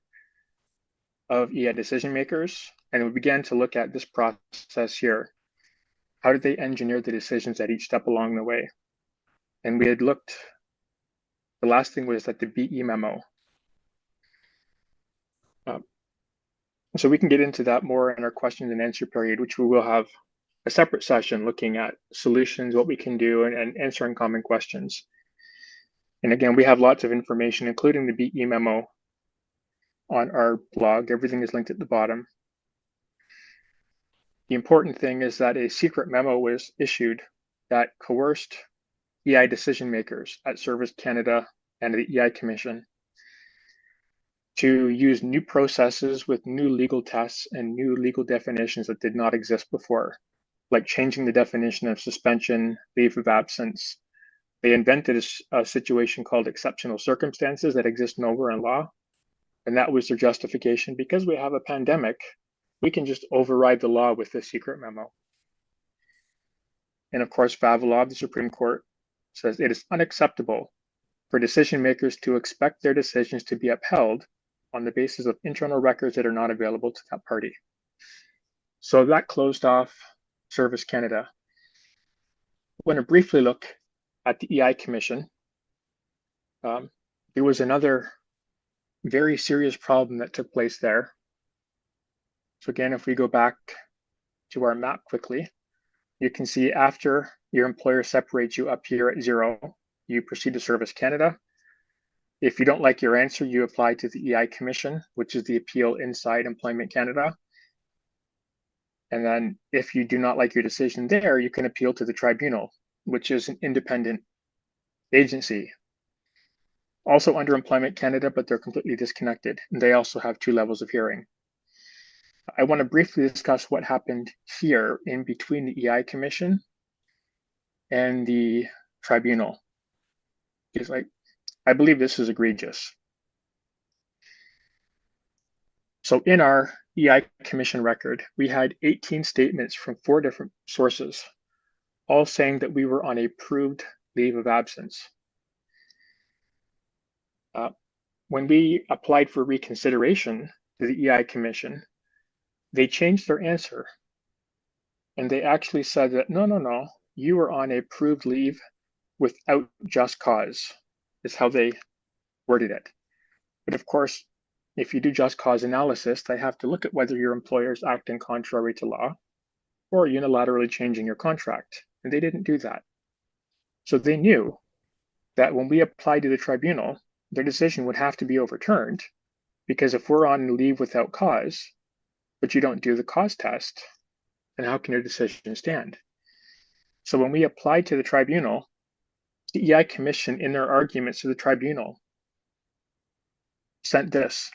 of EI decision makers, and we began to look at this process here. How did they engineer the decisions at each step along the way? And we had looked, the last thing was at the BE-Memo. So we can get into that more in our question and answer period, which we will have a separate session looking at solutions, what we can do, and answering common questions. And again, we have lots of information, including the BE-Memo on our blog. Everything is linked at the bottom. The important thing is that a secret memo was issued that coerced EI decision makers at Service Canada and the EI Commission to use new processes with new legal tests and new legal definitions that did not exist before, like changing the definition of suspension, leave of absence. They invented a situation called exceptional circumstances that exist nowhere in law. And that was their justification. Because we have a pandemic, we can just override the law with this secret memo. And of course, Vavilov, the Supreme Court, says it is unacceptable for decision makers to expect their decisions to be upheld on the basis of internal records that are not available to that party. So that closed off Service Canada. I want to briefly look at the EI Commission. There was another very serious problem that took place there. So again, if we go back to our map quickly, you can see after your employer separates you up here at 0, you proceed to Service Canada. If you don't like your answer, you apply to the EI Commission, which is the appeal inside Employment Canada. And then if you do not like your decision there, you can appeal to the Tribunal, which is an independent agency. Also under Employment Canada, but they're completely disconnected. And they also have 2 levels of hearing. I want to briefly discuss what happened here in between the EI Commission and the Tribunal. Because I believe this is egregious. So in our EI Commission record, we had 18 statements from 4 different sources, all saying that we were on a approved leave of absence. When we applied for reconsideration to the EI Commission, they changed their answer. And they actually said that, no, you were on a approved leave without just cause, is how they worded it. But of course, if you do just cause analysis, they have to look at whether your employer is acting contrary to law or unilaterally changing your contract. And they didn't do that. So they knew that when we applied to the Tribunal, their decision would have to be overturned, because if we're on leave without cause, but you don't do the cause test, then how can your decision stand? So when we applied to the Tribunal, the EI Commission, in their arguments to the Tribunal, sent this.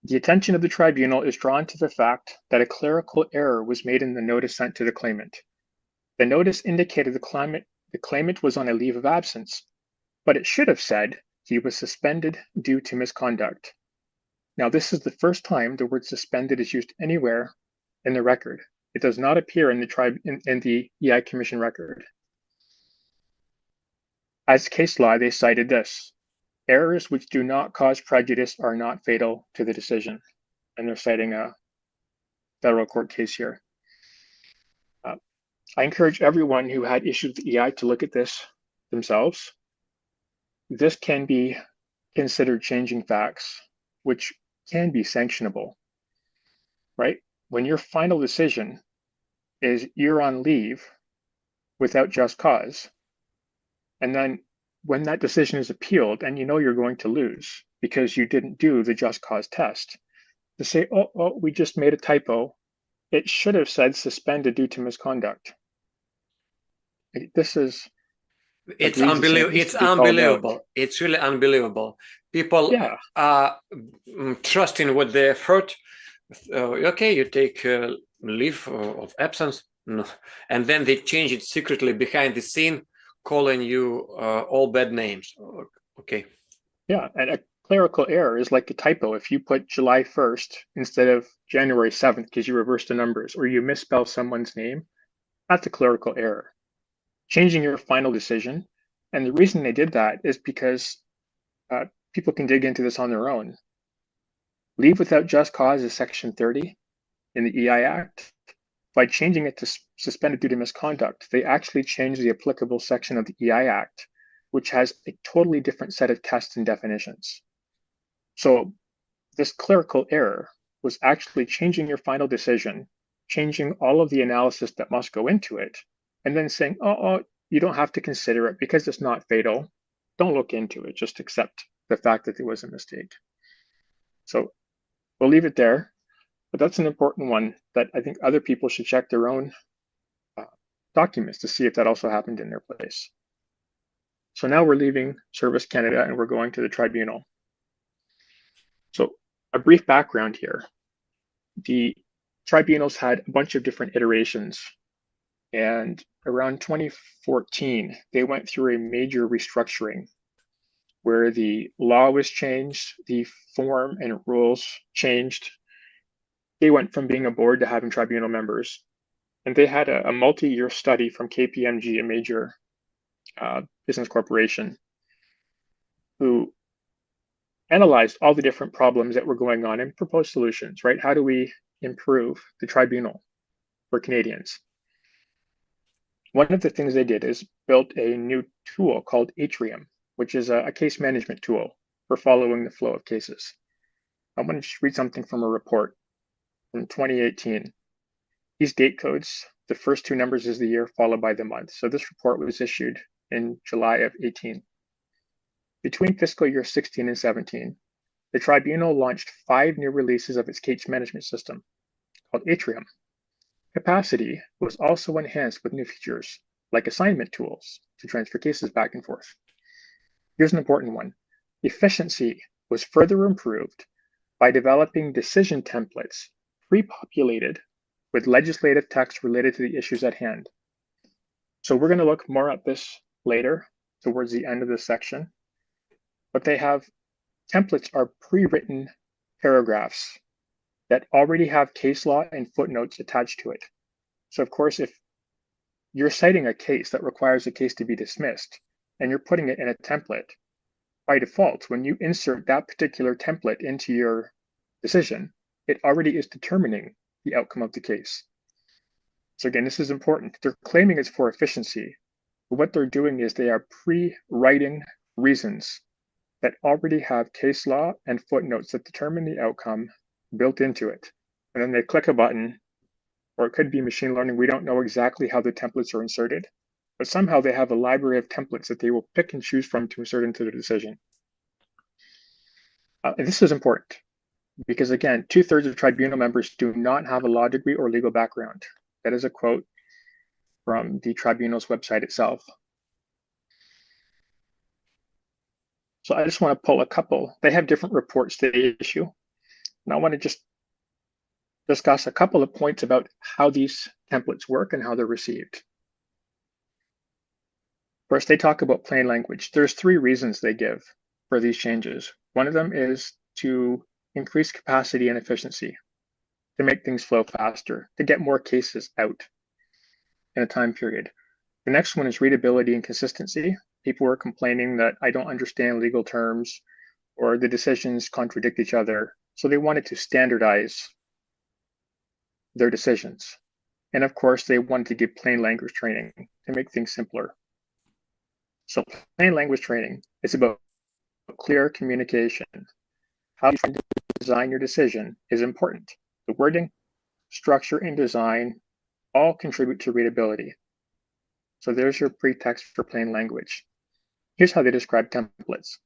The attention of the Tribunal is drawn to the fact that a clerical error was made in the notice sent to the claimant. The notice indicated the claimant was on a leave of absence, but it should have said he was suspended due to misconduct. Now, this is the first time the word suspended is used anywhere in the record. It does not appear in the EI Commission record. As case law, they cited this. Errors which do not cause prejudice are not fatal to the decision. And they're citing a federal court case here. I encourage everyone who had issues with EI to look at this themselves. This can be considered changing facts, which can be sanctionable, right? When your final decision is you're on leave without just cause, and then when that decision is appealed and you know you're going to lose because you didn't do the just cause test, to say, oh, we just made a typo. It should have said suspended due to misconduct. This is It's egregious and it unbelievable. needs It's to be called out. unbelievable. It's really unbelievable. People Yeah, are trusting what they've heard. Okay, you take leave of absence, no. And then they change it secretly behind the scene, calling you all bad names. Okay. yeah, and a clerical error is like a typo. If you put July 1st instead of January 7th because you reversed the numbers or you misspell someone's name, that's a clerical error. Changing your final decision, and the reason they did that is because people can dig into this on their own. Leave without just cause is Section 30 in the EI Act. By changing it to suspended due to misconduct, they actually changed the applicable section of the EI Act, which has a totally different set of tests and definitions. So this clerical error was actually changing your final decision, changing all of the analysis that must go into it, and then saying, oh, you don't have to consider it because it's not fatal. Don't look into it, just accept the fact that it was a mistake. So we'll leave it there, but that's an important one that I think other people should check their own documents to see if that also happened in their place. So now we're leaving Service Canada and we're going to the Tribunal. So a brief background here. The tribunals had a bunch of different iterations, and around 2014, they went through a major restructuring where the law was changed, the form and rules changed. They went from being a board to having tribunal members, and they had a multi-year study from KPMG, a major business corporation, who analyzed all the different problems that were going on and proposed solutions, right? How do we improve the tribunal for Canadians? One of the things they did is built a new tool called Atrium, which is a case management tool for following the flow of cases. I want to just read something from a report from 2018. These date codes, the first two numbers is the year followed by the month. So this report was issued in July of 18. Between fiscal year 16 and 17, the tribunal launched 5 new releases of its case management system called Atrium. Capacity was also enhanced with new features like assignment tools to transfer cases back and forth. Here's an important one. Efficiency was further improved by developing decision templates pre-populated with legislative text related to the issues at hand. So we're going to look more at this later towards the end of this section, but they have templates are pre-written paragraphs that already have case law and footnotes attached to it. So of course, if you're citing a case that requires a case to be dismissed and you're putting it in a template, by default, when you insert that particular template into your decision, it already is determining the outcome of the case. So again, this is important. They're claiming it's for efficiency, but what they're doing is they are pre-writing reasons that already have case law and footnotes that determine the outcome built into it. And then they click a button, or it could be machine learning. We don't know exactly how the templates are inserted, but somehow they have a library of templates that they will pick and choose from to insert into the decision. And this is important because, again, 2/3 of tribunal members do not have a law degree or legal background. That is a quote from the tribunal's website itself. So I just want to pull a couple. They have different reports they issue. And I want to just discuss a couple of points about how these templates work and how they're received. First, they talk about plain language. There's 3 reasons they give for these changes. One of them is to increase capacity and efficiency, to make things flow faster, to get more cases out in a time period. The next one is readability and consistency. People were complaining that I don't understand legal terms or the decisions contradict each other. So they wanted to standardize their decisions. And of course, they wanted to give plain language training to make things simpler. So plain language training is about clear communication. How you design your decision is important. The wording, structure, and design all contribute to readability. So there's your pretext for plain language. Here's how they describe templates.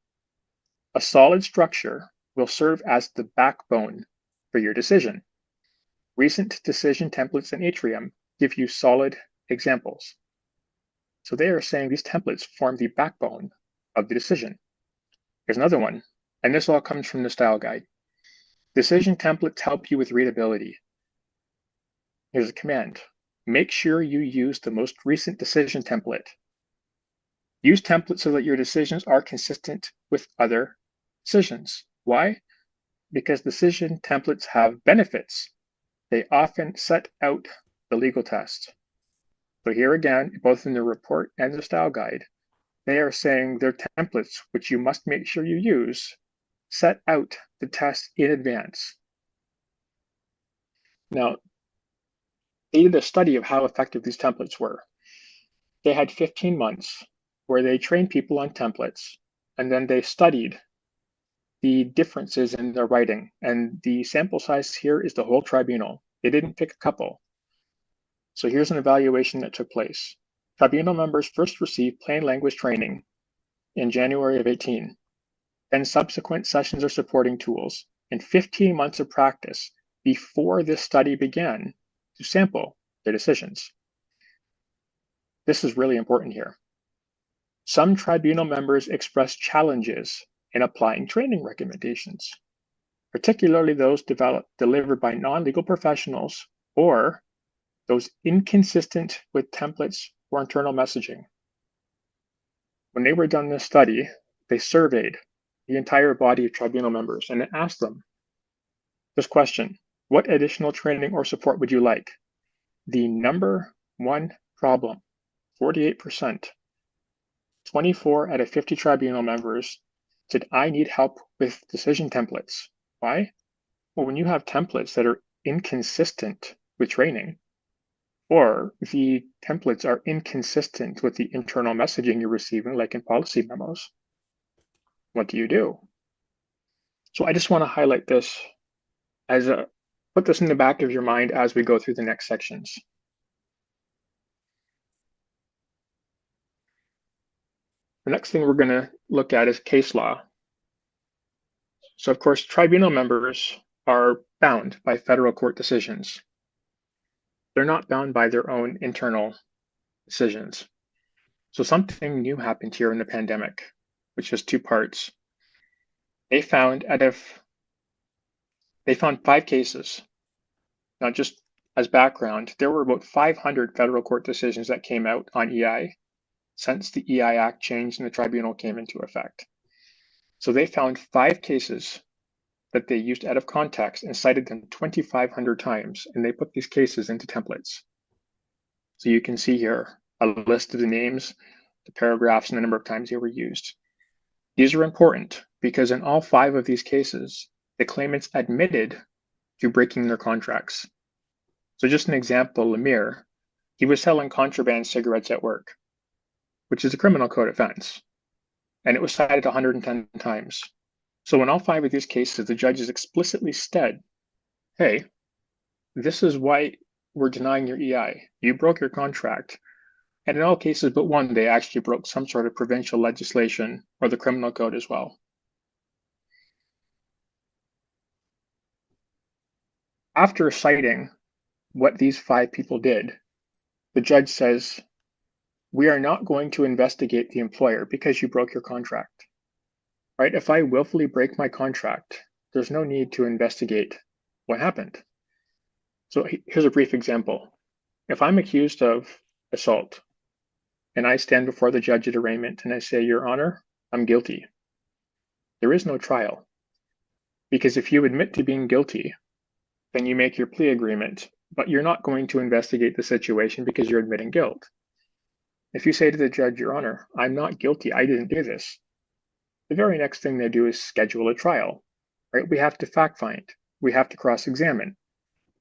A solid structure will serve as the backbone for your decision. Recent decision templates in Atrium give you solid examples. So they are saying these templates form the backbone of the decision. Here's another one, and this all comes from the style guide. Decision templates help you with readability. Here's a command. Make sure you use the most recent decision template. Use templates so that your decisions are consistent with other decisions. Why? Because decision templates have benefits. They often set out the legal test. So here again, both in the report and the style guide, they are saying their templates, which you must make sure you use, set out the test in advance. Now, they did a study of how effective these templates were. They had 15 months where they trained people on templates, and then they studied the differences in their writing. And the sample size here is the whole tribunal. They didn't pick a couple. So here's an evaluation that took place. Tribunal members first received plain language training in January of 18, then subsequent sessions or supporting tools, and 15 months of practice before this study began to sample their decisions. This is really important here. Some tribunal members expressed challenges in applying training recommendations, particularly those delivered by non-legal professionals or those inconsistent with templates or internal messaging. When they were done this study, they surveyed the entire body of tribunal members and asked them this question: what additional training or support would you like? The number one problem, 48%, 24 out of 50 tribunal members said, I need help with decision templates. Why? Well, when you have templates that are inconsistent with training, or the templates are inconsistent with the internal messaging you're receiving, like in policy memos, what do? So I just want to highlight this as put this in the back of your mind as we go through the next sections. The next thing we're going to look at is case law. So of course, tribunal members are bound by federal court decisions. They're not bound by their own internal decisions. So something new happened here in the pandemic, which has two parts. They found 5 cases. Now, just as background, there were about 500 federal court decisions that came out on EI since the EI Act changed and the tribunal came into effect. So they found 5 cases that they used out of context and cited them 2,500 times, and they put these cases into templates. So you can see here a list of the names, the paragraphs, and the number of times they were used. These are important because in all 5 of these cases, the claimants admitted to breaking their contracts. So just an example, Lemire, he was selling contraband cigarettes at work, which is a criminal code offense, and it was cited 110 times. So in all 5 of these cases, the judges explicitly said, hey, this is why we're denying your EI. You broke your contract. And in all cases but one, they actually broke some sort of provincial legislation or the criminal code as well. After citing what these 5 people did, the judge says, we are not going to investigate the employer because you broke your contract. Right? If I willfully break my contract, there's no need to investigate what happened. So here's a brief example. If I'm accused of assault and I stand before the judge at arraignment and I say, Your Honor, I'm guilty, there is no trial. Because if you admit to being guilty, then you make your plea agreement, but you're not going to investigate the situation because you're admitting guilt. If you say to the judge, Your Honor, I'm not guilty, I didn't do this, the very next thing they do is schedule a trial, right? We have to fact find, we have to cross-examine,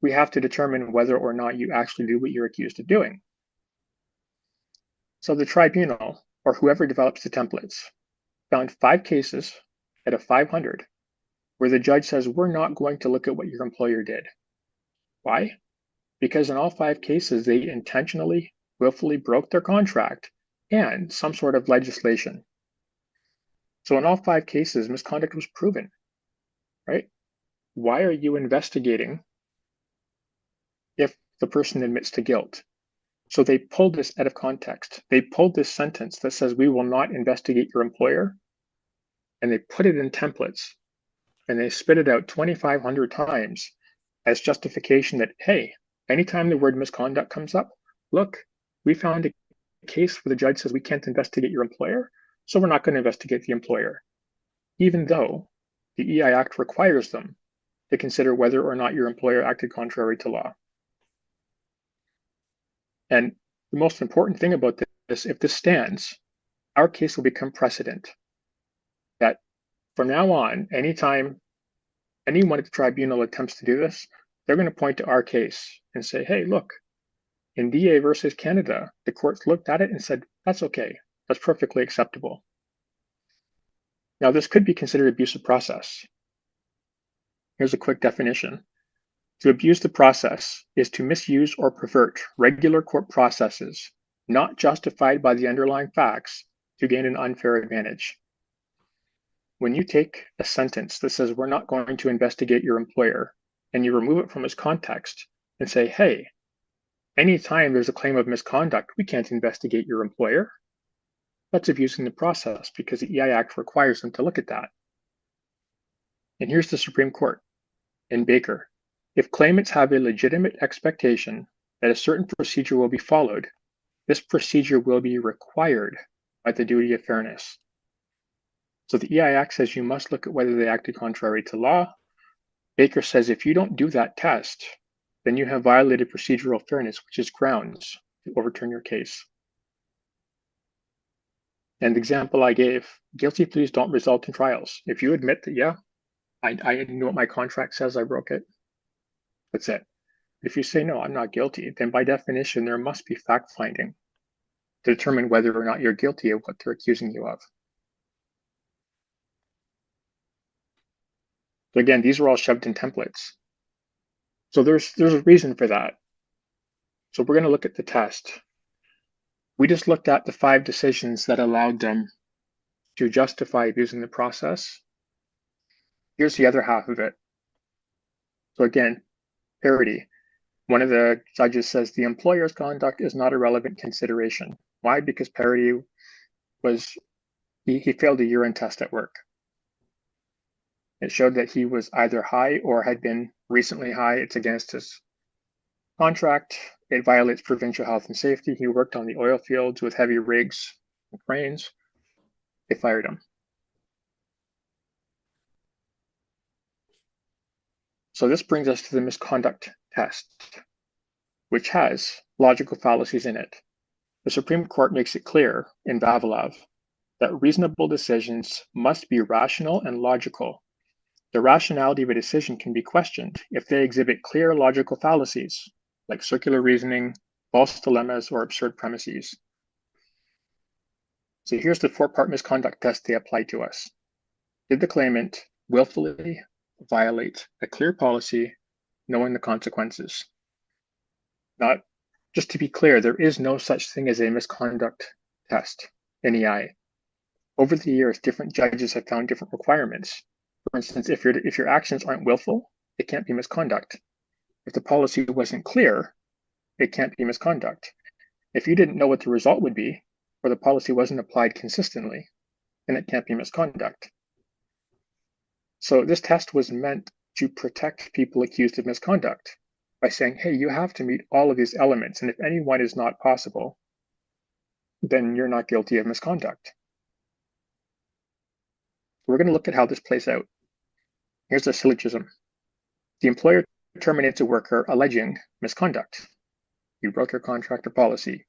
we have to determine whether or not you actually do what you're accused of doing. So the tribunal, or whoever develops the templates, found 5 cases out of 500 where the judge says, we're not going to look at what your employer did. Why? Because in all 5 cases, they intentionally, willfully broke their contract and some sort of legislation. So in all 5 cases, misconduct was proven, right? Why are you investigating if the person admits to guilt? So they pulled this out of context. They pulled this sentence that says, we will not investigate your employer, and they put it in templates, and they spit it out 2,500 times as justification that, hey, anytime the word misconduct comes up, look, we found a case where the judge says we can't investigate your employer, so we're not going to investigate the employer, even though the EI Act requires them to consider whether or not your employer acted contrary to law. And the most important thing about this, if this stands, our case will become precedent. That from now on, anytime anyone at the tribunal attempts to do this, they're going to point to our case and say, hey, look, in DA versus Canada, the courts looked at it and said, that's okay, that's perfectly acceptable. Now, this could be considered abuse of process. Here's a quick definition. To abuse the process is to misuse or pervert regular court processes, not justified by the underlying facts, to gain an unfair advantage. When you take a sentence that says we're not going to investigate your employer, and you remove it from its context and say, hey, anytime there's a claim of misconduct, we can't investigate your employer, that's abusing the process because the EI Act requires them to look at that. And here's the Supreme Court in Baker. If claimants have a legitimate expectation that a certain procedure will be followed, this procedure will be required by the duty of fairness. So the EI Act says you must look at whether they acted contrary to law. Baker says if you don't do that test, then you have violated procedural fairness, which is grounds to overturn your case. And the example I gave, guilty pleas don't result in trials. If you admit that, yeah, I knew what my contract says, I broke it, that's it. If you say, no, I'm not guilty, then by definition, there must be fact-finding to determine whether or not you're guilty of what they're accusing you of. So again, these are all shoved in templates. So there's a reason for that. So we're going to look at the test. We just looked at the 5 decisions that allowed them to justify abusing the process. Here's the other half of it. So again, parity. One of the judges says the employer's conduct is not a relevant consideration. Why? Because parity was, he failed a urine test at work. It showed that he was either high or had been recently high. It's against his contract. It violates provincial health and safety. He worked on the oil fields with heavy rigs and cranes. They fired him. So this brings us to the misconduct test, which has logical fallacies in it. The Supreme Court makes it clear in Vavilov that reasonable decisions must be rational and logical. The rationality of a decision can be questioned if they exhibit clear logical fallacies, like circular reasoning, false dilemmas, or absurd premises. So here's the 4-part misconduct test they apply to us. Did the claimant willfully violate a clear policy, knowing the consequences? Not, just to be clear, there is no such thing as a misconduct test in EI. Over the years, different judges have found different requirements. For instance, if your actions aren't willful, it can't be misconduct. If the policy wasn't clear, it can't be misconduct. If you didn't know what the result would be, or the policy wasn't applied consistently, then it can't be misconduct. So this test was meant to protect people accused of misconduct by saying, hey, you have to meet all of these elements, and if any one is not possible, then you're not guilty of misconduct. We're going to look at how this plays out. Here's the syllogism. The employer terminates a worker alleging misconduct. You broke your contract or policy.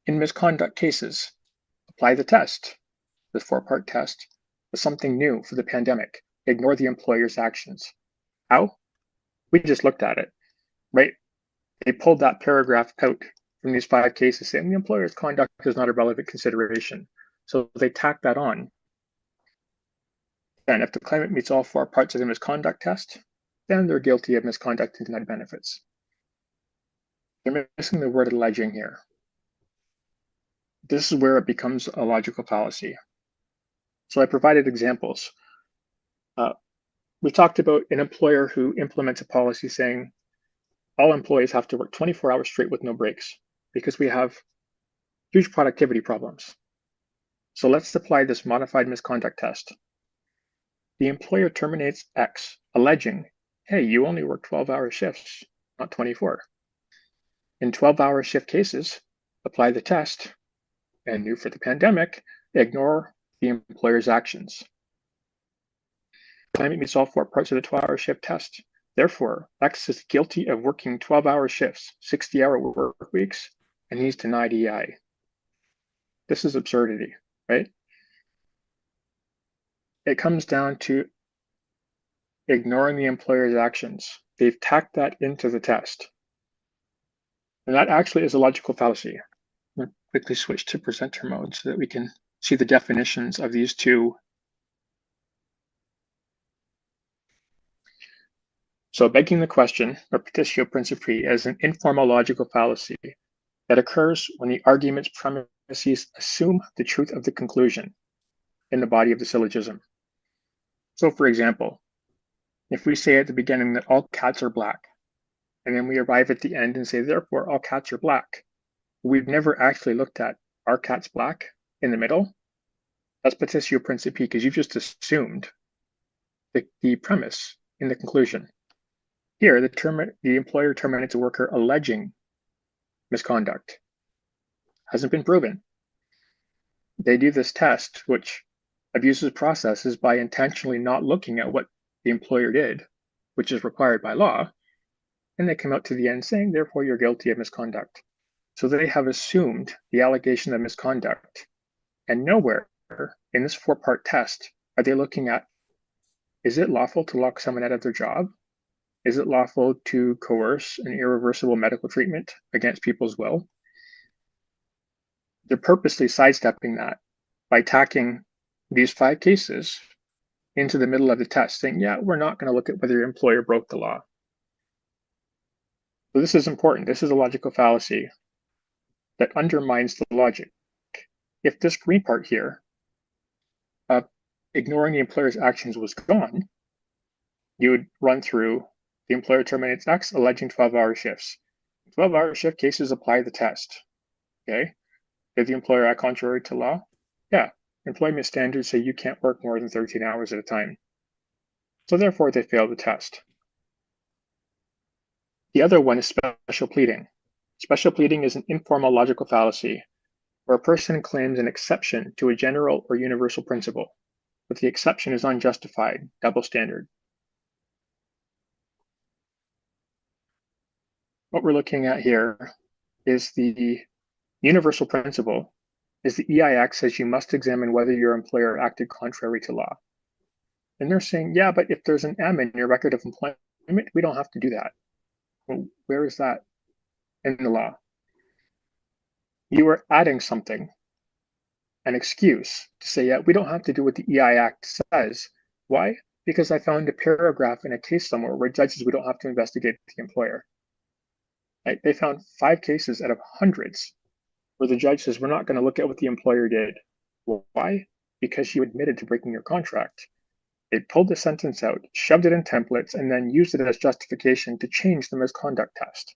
In misconduct cases, apply the test, the 4-part test, with something new for the pandemic. Ignore the employer's actions. How? We just looked at it. right? They pulled that paragraph out from these 5 cases saying the employer's conduct is not a relevant consideration. So they tacked that on. And if the claimant meets all 4 parts of the misconduct test, then they're guilty of misconduct and denied benefits. They're missing the word alleging here. This is where it becomes a logical fallacy. So I provided examples. We talked about an employer who implements a policy saying all employees have to work 24 hours straight with no breaks because we have huge productivity problems. So let's apply this modified misconduct test. The employer terminates X, alleging, hey, you only work 12-hour shifts, not 24. In 12-hour shift cases, apply the test, and new for the pandemic, ignore the employer's actions. Claimant meets all 4 parts of the 12-hour shift test. Therefore, X is guilty of working 12-hour shifts, 60-hour work weeks, and he's denied EI. This is absurdity, right? It comes down to ignoring the employer's actions. They've tacked that into the test. And that actually is a logical fallacy. I'm going to quickly switch to presenter mode so that we can see the definitions of these two. So begging the question, or petitio principii, is an informal logical fallacy that occurs when the argument's premises assume the truth of the conclusion in the body of the syllogism. So for example, if we say at the beginning that all cats are black, and then we arrive at the end and say, therefore, all cats are black, we've never actually looked at, are cats black in the middle? That's petitio principii, because you've just assumed the premise in the conclusion. Here, the employer terminates a worker alleging misconduct. Hasn't been proven. They do this test, which abuses processes by intentionally not looking at what the employer did, which is required by law, and they come out to the end saying, therefore, you're guilty of misconduct. So they have assumed the allegation of misconduct, and nowhere in this 4-part test are they looking at, is it lawful to lock someone out of their job? Is it lawful to coerce an irreversible medical treatment against people's will? They're purposely sidestepping that by tacking these 5 cases into the middle of the test, saying, yeah, we're not going to look at whether your employer broke the law. So this is important. This is a logical fallacy that undermines the logic. If this green part here, ignoring the employer's actions, was gone, you would run through the employer terminates X, alleging 12-hour shifts. 12-hour shift cases apply the test. Okay. Did the employer act contrary to law? Yeah. Employment standards say you can't work more than 13 hours at a time. So therefore, they fail the test. The other one is special pleading. Special pleading is an informal logical fallacy where a person claims an exception to a general or universal principle, but the exception is unjustified, double standard. What we're looking at here is the universal principle is the EIX says you must examine whether your employer acted contrary to law. And they're saying, yeah, but if there's an M in your record of employment, we don't have to do that. Well, where is that in the law? You are adding something, an excuse to say, yeah, we don't have to do what the EI Act says. Why? Because I found a paragraph in a case somewhere where judges, we don't have to investigate the employer. Right? They found 5 cases out of hundreds where the judge says, we're not going to look at what the employer did. Well, why? Because you admitted to breaking your contract. They pulled the sentence out, shoved it in templates, and then used it as justification to change the misconduct test.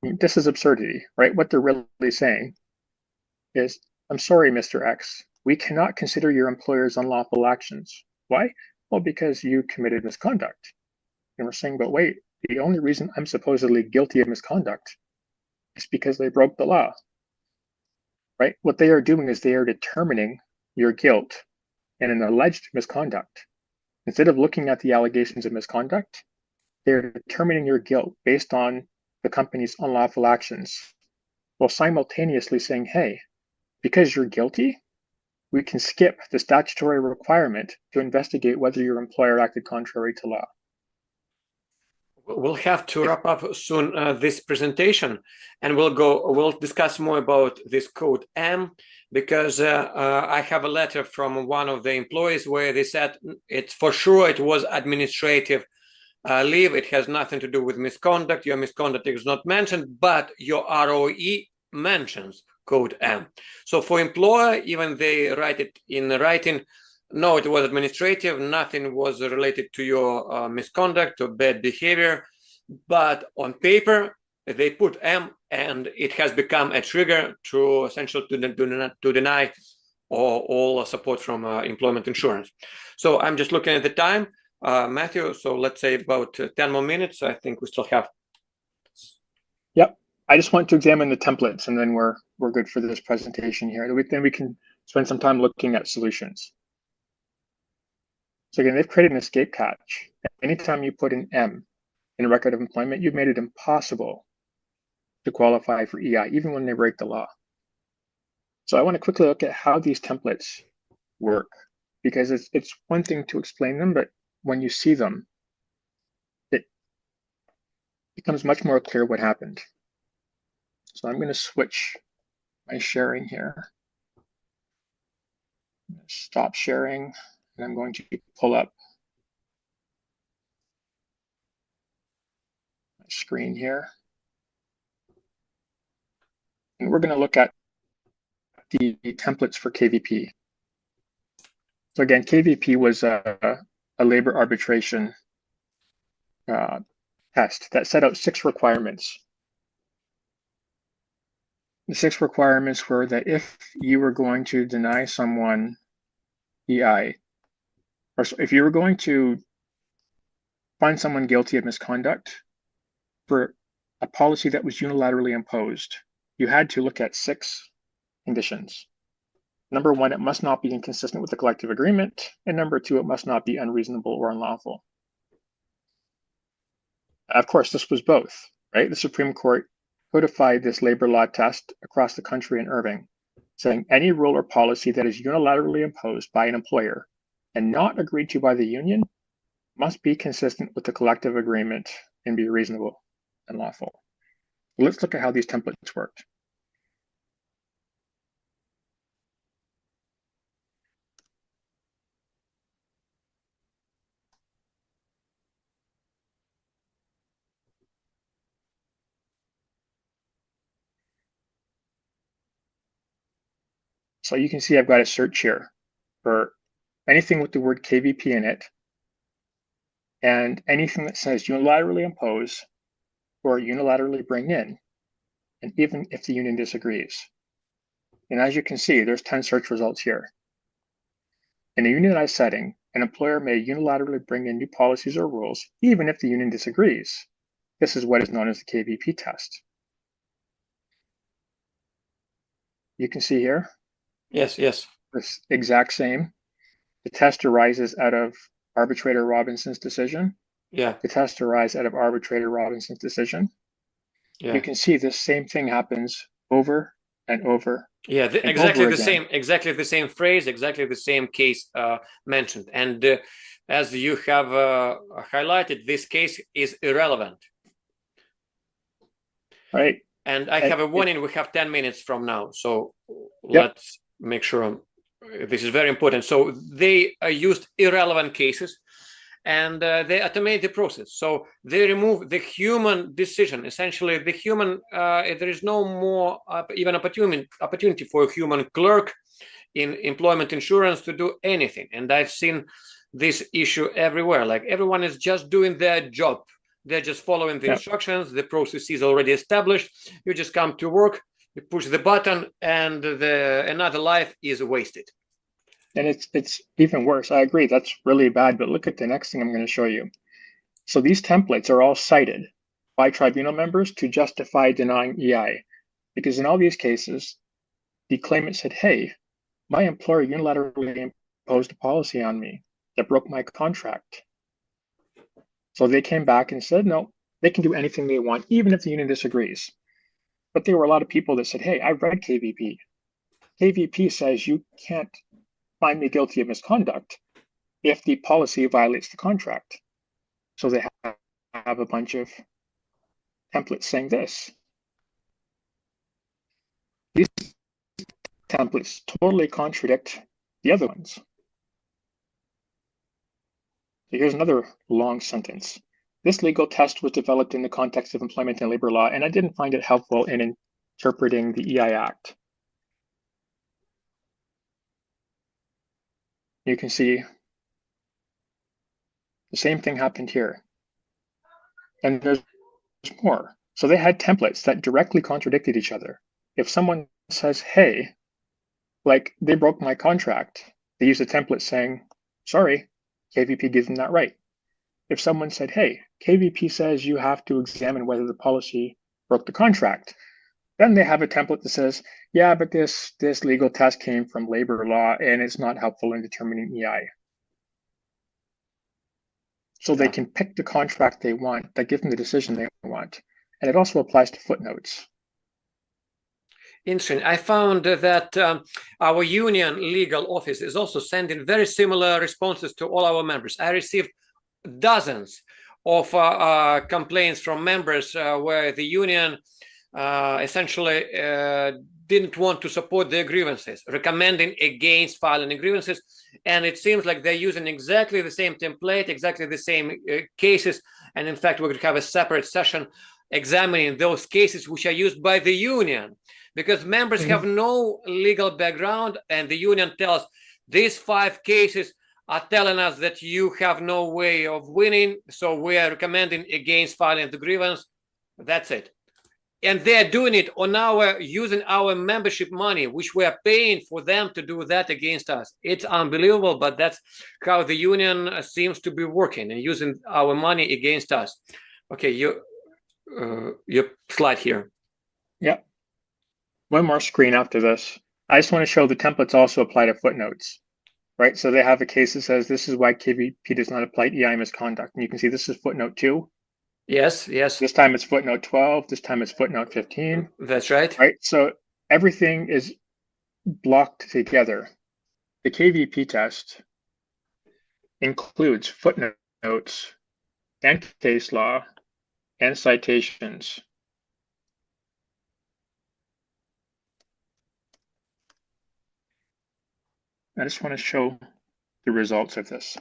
I mean, this is absurdity, right? What they're really saying is, I'm sorry, Mr. X, we cannot consider your employer's unlawful actions. Why? Well, because you committed misconduct. And we're saying, but wait, the only reason I'm supposedly guilty of misconduct is because they broke the law, right? What they are doing is they are determining your guilt in an alleged misconduct. Instead of looking at the allegations of misconduct, they're determining your guilt based on the company's unlawful actions, while simultaneously saying, hey, because you're guilty, we can skip the statutory requirement to investigate whether your employer acted contrary to law. We'll have to wrap up soon this presentation, and we'll discuss more about this code M, because I have a letter from one of the employees where they said it's for sure it was administrative leave. It has nothing to do with misconduct. Your misconduct is not mentioned, but your ROE mentions code M. So for employer, even they write it in writing, no, it was administrative, nothing was related to your misconduct or bad behavior, but on paper, they put M, and it has become a trigger to essentially to deny all support from employment insurance. So I'm just looking at the time, Matthew, so let's say about 10 more minutes. I think we still have. Yep. I just want to examine the templates, and then we're good for this presentation here. Then we can spend some time looking at solutions. So again, they've created an escape catch. Anytime you put an M in a record of employment, you've made it impossible to qualify for EI, even when they break the law. So I want to quickly look at how these templates work, because it's one thing to explain them, but when you see them, it becomes much more clear what happened. So I'm going to switch my sharing here. Stop sharing, and I'm going to pull up my screen here. And we're going to look at the templates for KVP. So again, KVP was a labor arbitration test that set out 6 requirements. The 6 requirements were that if you were going to deny someone EI, or if you were going to find someone guilty of misconduct for a policy that was unilaterally imposed, you had to look at 6 conditions. Number 1, it must not be inconsistent with the collective agreement. And number 2, it must not be unreasonable or unlawful. Of course, this was both, right? The Supreme Court codified this labor law test across the country in Irving, saying any rule or policy that is unilaterally imposed by an employer and not agreed to by the union must be consistent with the collective agreement and be reasonable and lawful. Let's look at how these templates worked. So you can see I've got a search here for anything with the word KVP in it, and anything that says unilaterally impose or unilaterally bring in, and even if the union disagrees. And as you can see, there's 10 search results here. In a unionized setting, an employer may unilaterally bring in new policies or rules, even if the union disagrees. This is what is known as the KVP test. You can see here. Yes. This exact same. The test arises out of arbitrator Robinson's decision. Yeah. The test arises out of arbitrator Robinson's decision. Yeah. You can see this same thing happens over and over. Yeah, exactly the same phrase, exactly the same case mentioned. And as you have highlighted, this case is irrelevant. Right. And I have a warning, we have 10 minutes from now. So let's make sure this is very important. So they used irrelevant cases, and they automate the process. So they remove the human decision. Essentially, the human, there is no more even opportunity for a human clerk in employment insurance to do anything. And I've seen this issue everywhere. Like everyone is just doing their job. They're just following the instructions. The process is already established. You just come to work, you push the button, and another life is wasted. And it's even worse. I agree, that's really bad, but look at the next thing I'm going to show you. So these templates are all cited by tribunal members to justify denying EI, because in all these cases, the claimant said, hey, my employer unilaterally imposed a policy on me that broke my contract. So they came back and said, no, they can do anything they want, even if the union disagrees. But there were a lot of people that said, hey, I read KVP. KVP says you can't find me guilty of misconduct if the policy violates the contract. So they have have a bunch of templates saying this. These templates totally contradict the other ones. So here's another long sentence. This legal test was developed in the context of employment and labor law, and I didn't find it helpful in interpreting the EI Act. You can see the same thing happened here. And there's more. So they had templates that directly contradicted each other. If someone says, hey, like they broke my contract, they use a template saying, sorry, KVP gives them that right. If someone said, hey, KVP says you have to examine whether the policy broke the contract, then they have a template that says, yeah, but this legal test came from labor law and it's not helpful in determining EI. So they can pick the contract they want that gives them the decision they want. And it also applies to footnotes. Interesting. I found that our union legal office is also sending very similar responses to all our members. I received dozens of complaints from members where the union essentially didn't want to support their grievances, recommending against filing grievances. And it seems like they're using exactly the same template, exactly the same cases. And in fact, we're going to have a separate session examining those cases which are used by the union, because members have no legal background, and the union tells these 5 cases are telling us that you have no way of winning, so we are recommending against filing the grievance. That's it. And they're doing it on using our membership money, which we are paying for them to do that against us. It's unbelievable, but that's how the union seems to be working and using our money against us. Okay, your slide here. Yeah. One more screen after this. I just want to show the templates also apply to footnotes, right? So they have a case that says this is why KVP does not apply EI misconduct. And you can see this is footnote 2. Yes, yes. This time it's footnote 12. This time it's footnote 15. That's right. Right. So everything is blocked together. The KVP test includes footnotes and case law and citations. I just want to show the results of this.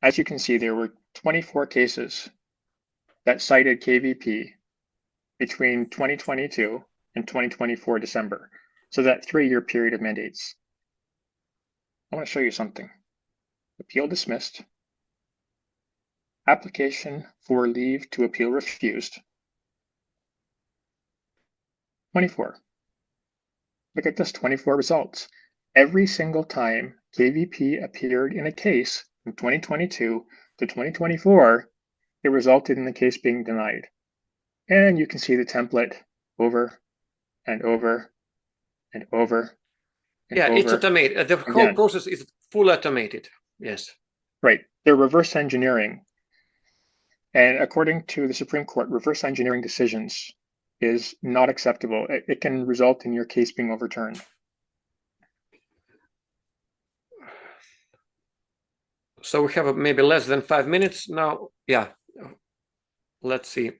As you can see, there were 24 cases that cited KVP between 2022 and 2024 December. So that 3-year period of mandates. I want to show you something. Appeal dismissed. Application for leave to appeal refused. 24. Look at this, 24 results. Every single time KVP appeared in a case from 2022 to 2024, it resulted in the case being denied. And you can see the template over and over and over. And yeah, over it's automated. The whole process is full automated. Yes. Right. They're reverse engineering. And according to the Supreme Court, reverse engineering decisions is not acceptable. It can result in your case being overturned. So we have maybe less than 5 minutes now. Yeah. Let's see.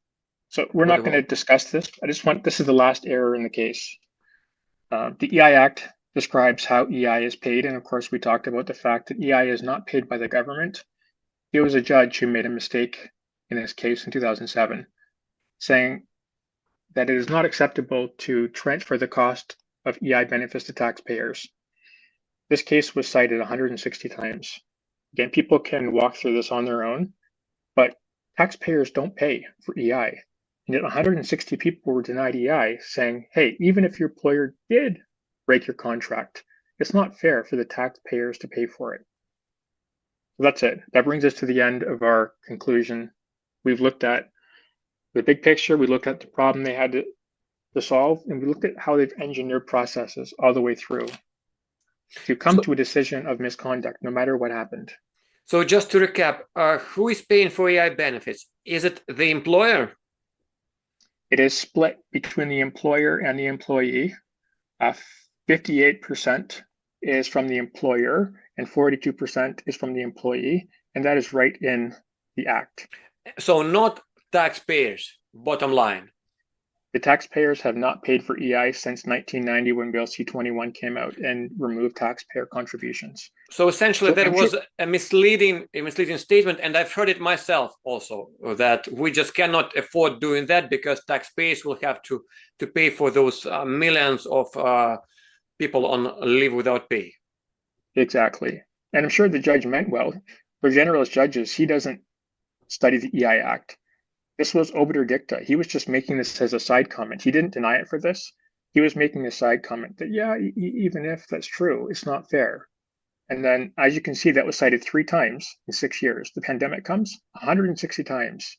So we're not going to discuss this. This is the last error in the case. The EI Act describes how EI is paid. And of course, we talked about the fact that EI is not paid by the government. It was a judge who made a mistake in this case in 2007, saying that it is not acceptable to transfer the cost of EI benefits to taxpayers. This case was cited 160 times. Again, people can walk through this on their own, but taxpayers don't pay for EI. And yet 160 people were denied EI, saying, hey, even if your employer did break your contract, it's not fair for the taxpayers to pay for it. So that's it. That brings us to the end of our conclusion. We've looked at the big picture, we looked at the problem they had to solve, and we looked at how they've engineered processes all the way through to come to a decision of misconduct, no matter what happened. So just to recap, who is paying for EI benefits? Is it the employer? It is split between the employer and the employee. 58% is from the employer and 42% is from the employee, and that is right in the Act. So not taxpayers, bottom line. The taxpayers have not paid for EI since 1990 when Bill C-21 came out and removed taxpayer contributions. So essentially, So that I'm was sure- a misleading statement, and I've heard it myself also, that we just cannot afford doing that because taxpayers will have to pay for those millions of people on leave without pay. Exactly. And I'm sure the judge meant well. For generalist judges, he doesn't study the EI Act. This was obiter dicta. He was just making this as a side comment. He didn't deny it for this. He was making a side comment that, yeah, even if that's true, it's not fair. And then, as you can see, that was cited 3 times in 6 years. The pandemic comes, 160 times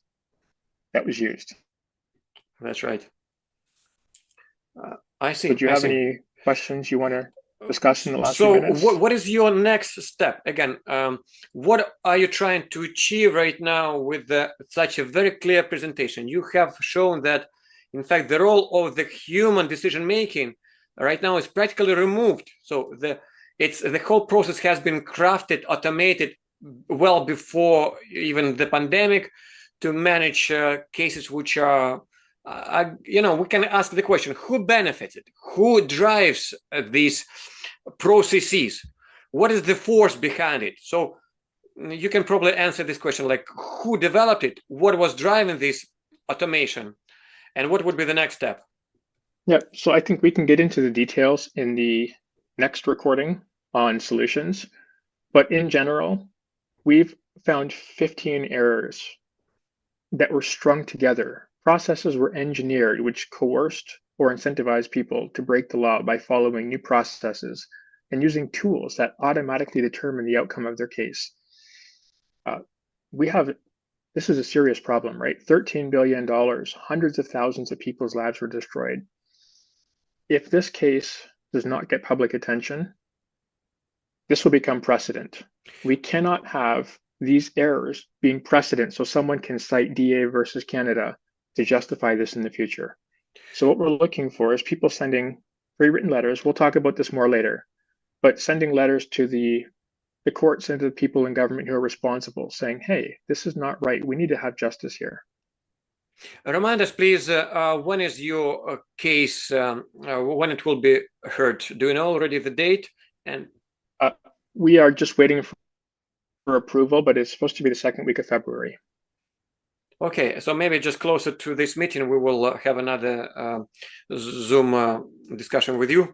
that was used. That's right. I see. Did you I have see. any questions you want to discuss in the last few So minutes? what is your next step? Again, what are you trying to achieve right now with such a very clear presentation? You have shown that, in fact, the role of the human decision-making right now is practically removed. So the whole process has been crafted, automated well before even the pandemic to manage cases which are, we can ask the question, who benefited? Who drives these processes? What is the force behind it? So you can probably answer this question, like who developed it? What was driving this automation? And what would be the next step? Yeah, so I think we can get into the details in the next recording on solutions. But in general, we've found 15 errors that were strung together. Processes were engineered which coerced or incentivized people to break the law by following new processes and using tools that automatically determine the outcome of their case. This is a serious problem, right? $13 billion, hundreds of thousands of people's lives were destroyed. If this case does not get public attention, this will become precedent. We cannot have these errors being precedent so someone can cite DA versus Canada to justify this in the future. So what we're looking for is people sending pre-written letters. We'll talk about this more later, but sending letters to the courts and to the people in government who are responsible saying, hey, this is not right. We need to have justice here. Remind us, please, when is your case, when it will be heard? Do you know already the date? And we are just waiting for approval, but it's supposed to be the second week of February. Okay, so maybe just closer to this meeting, we will have another Zoom discussion with you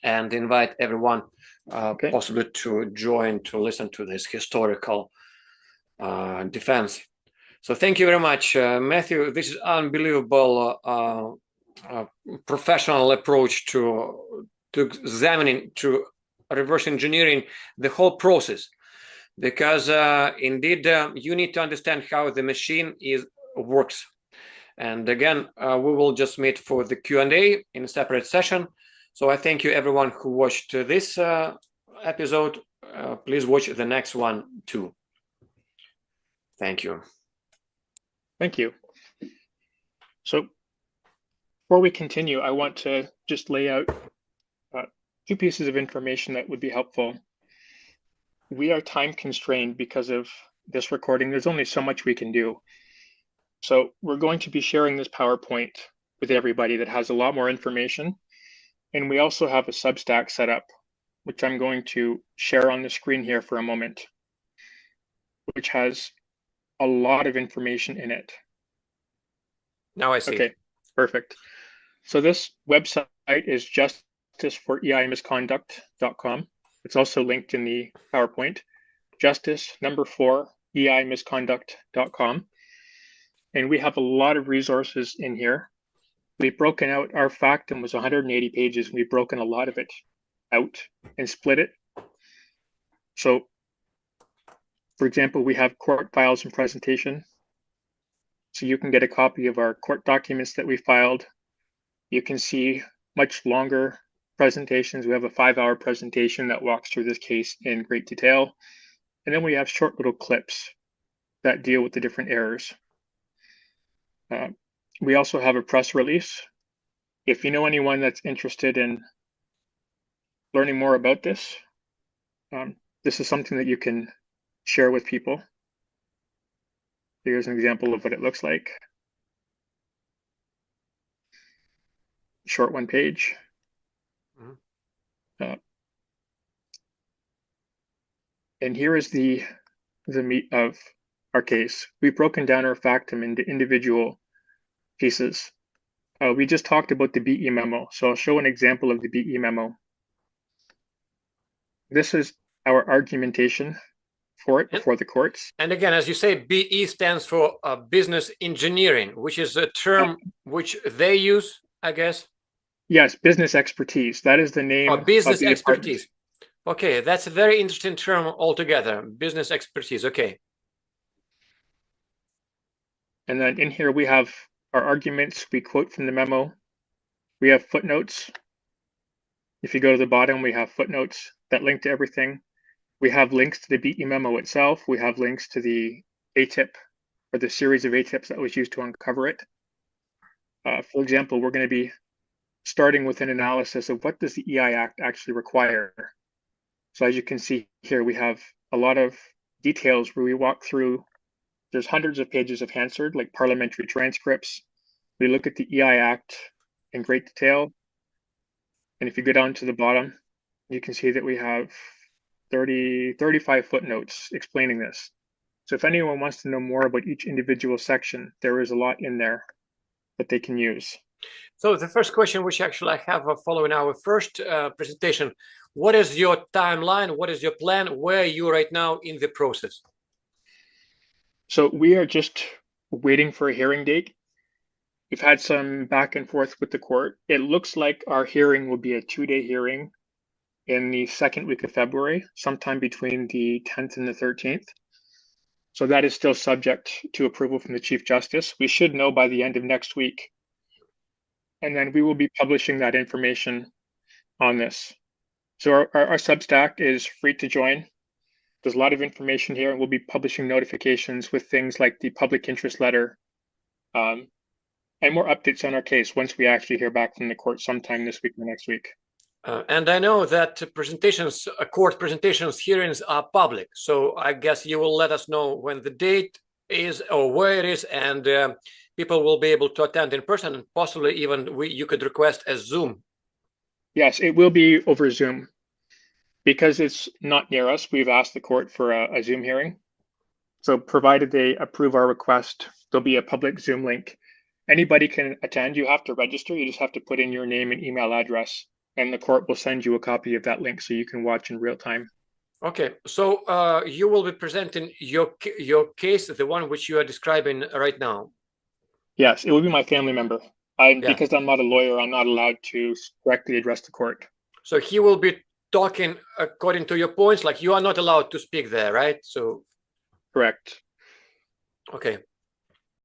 and invite everyone possibly to join to listen to this historical defense. So thank you very much, Matthew. This is unbelievable professional approach to examining, to reverse engineering the whole process, because indeed you need to understand how the machine works. And again, we will just meet for the Q&A in a separate session. So I thank you everyone who watched this episode. Please watch the next one too. Thank you. Thank you. So before we continue, I want to just lay out 2 pieces of information that would be helpful. We are time constrained because of this recording. There's only so much we can do. So we're going to be sharing this PowerPoint with everybody that has a lot more information. And we also have a Substack set up, which I'm going to share on the screen here for a moment, which has a lot of information in it. Now I see. Okay, perfect. So this website is justiceforeimisconduct.com. It's also linked in the PowerPoint, justice_eimisconduct.com. And we have a lot of resources in here. We've broken out, our factum was 180 pages. We've broken a lot of it out and split it. So, for example, we have court files and presentation. So you can get a copy of our court documents that we filed. You can see much longer presentations. We have a 5-hour presentation that walks through this case in great detail. And then we have short little clips that deal with the different errors. We also have a press release. If you know anyone that's interested in learning more about this, this is something that you can share with people. Here's an example of what it looks like. Short one page. And here is the meat of our case. We've broken down our factum into individual pieces. We just talked about the BE-Memo, so I'll show an example of the BE-Memo. This is our argumentation for it before the courts. And again, as you say, BE stands for business engineering, which is a term which they use, I guess. Yes, business expertise. That is the name. Oh, business of the expertise. department. Okay, that's a very interesting term altogether. Business expertise. Okay. And then in here we have our arguments. We quote from the memo. We have footnotes. If you go to the bottom, we have footnotes that link to everything. We have links to the BE-Memo itself. We have links to the ATIP, or the series of ATIPs that was used to uncover it. For example, we're going to be starting with an analysis of what does the EI Act actually require. So as you can see here, we have a lot of details where we walk through. There's hundreds of pages of Hansard, like parliamentary transcripts. We look at the EI Act in great detail. And if you go down to the bottom, you can see that we have 35 footnotes explaining this. So if anyone wants to know more about each individual section, there is a lot in there that they can use. So the first question, which actually I have following our first presentation, what is your timeline? What is your plan? Where are you right now in the process? So we are just waiting for a hearing date. We've had some back and forth with the court. It looks like our hearing will be a 2-day hearing in the second week of February, sometime between the 10th and the 13th. So that is still subject to approval from the Chief Justice. We should know by the end of next week. And then we will be publishing that information on this. So our Substack is free to join. There's a lot of information here, and we'll be publishing notifications with things like the public interest letter, and more updates on our case once we actually hear back from the court sometime this week or next week. And I know that presentations, court presentations, hearings are public. So I guess you will let us know when the date is or where it is, and people will be able to attend in person, and possibly even you could request a Zoom. Yes, it will be over Zoom. Because it's not near us, we've asked the court for a Zoom hearing. So provided they approve our request, there'll be a public Zoom link. Anybody can attend. You have to register. You just have to put in your name and email address, and the court will send you a copy of that link so you can watch in real time. Okay, so you will be presenting your case, the one which you are describing right now. Yes, it will be my family member. Because I'm not a lawyer, I'm not allowed to directly address the court. So he will be talking according to your points, like you are not allowed to speak there, right? So correct. Okay,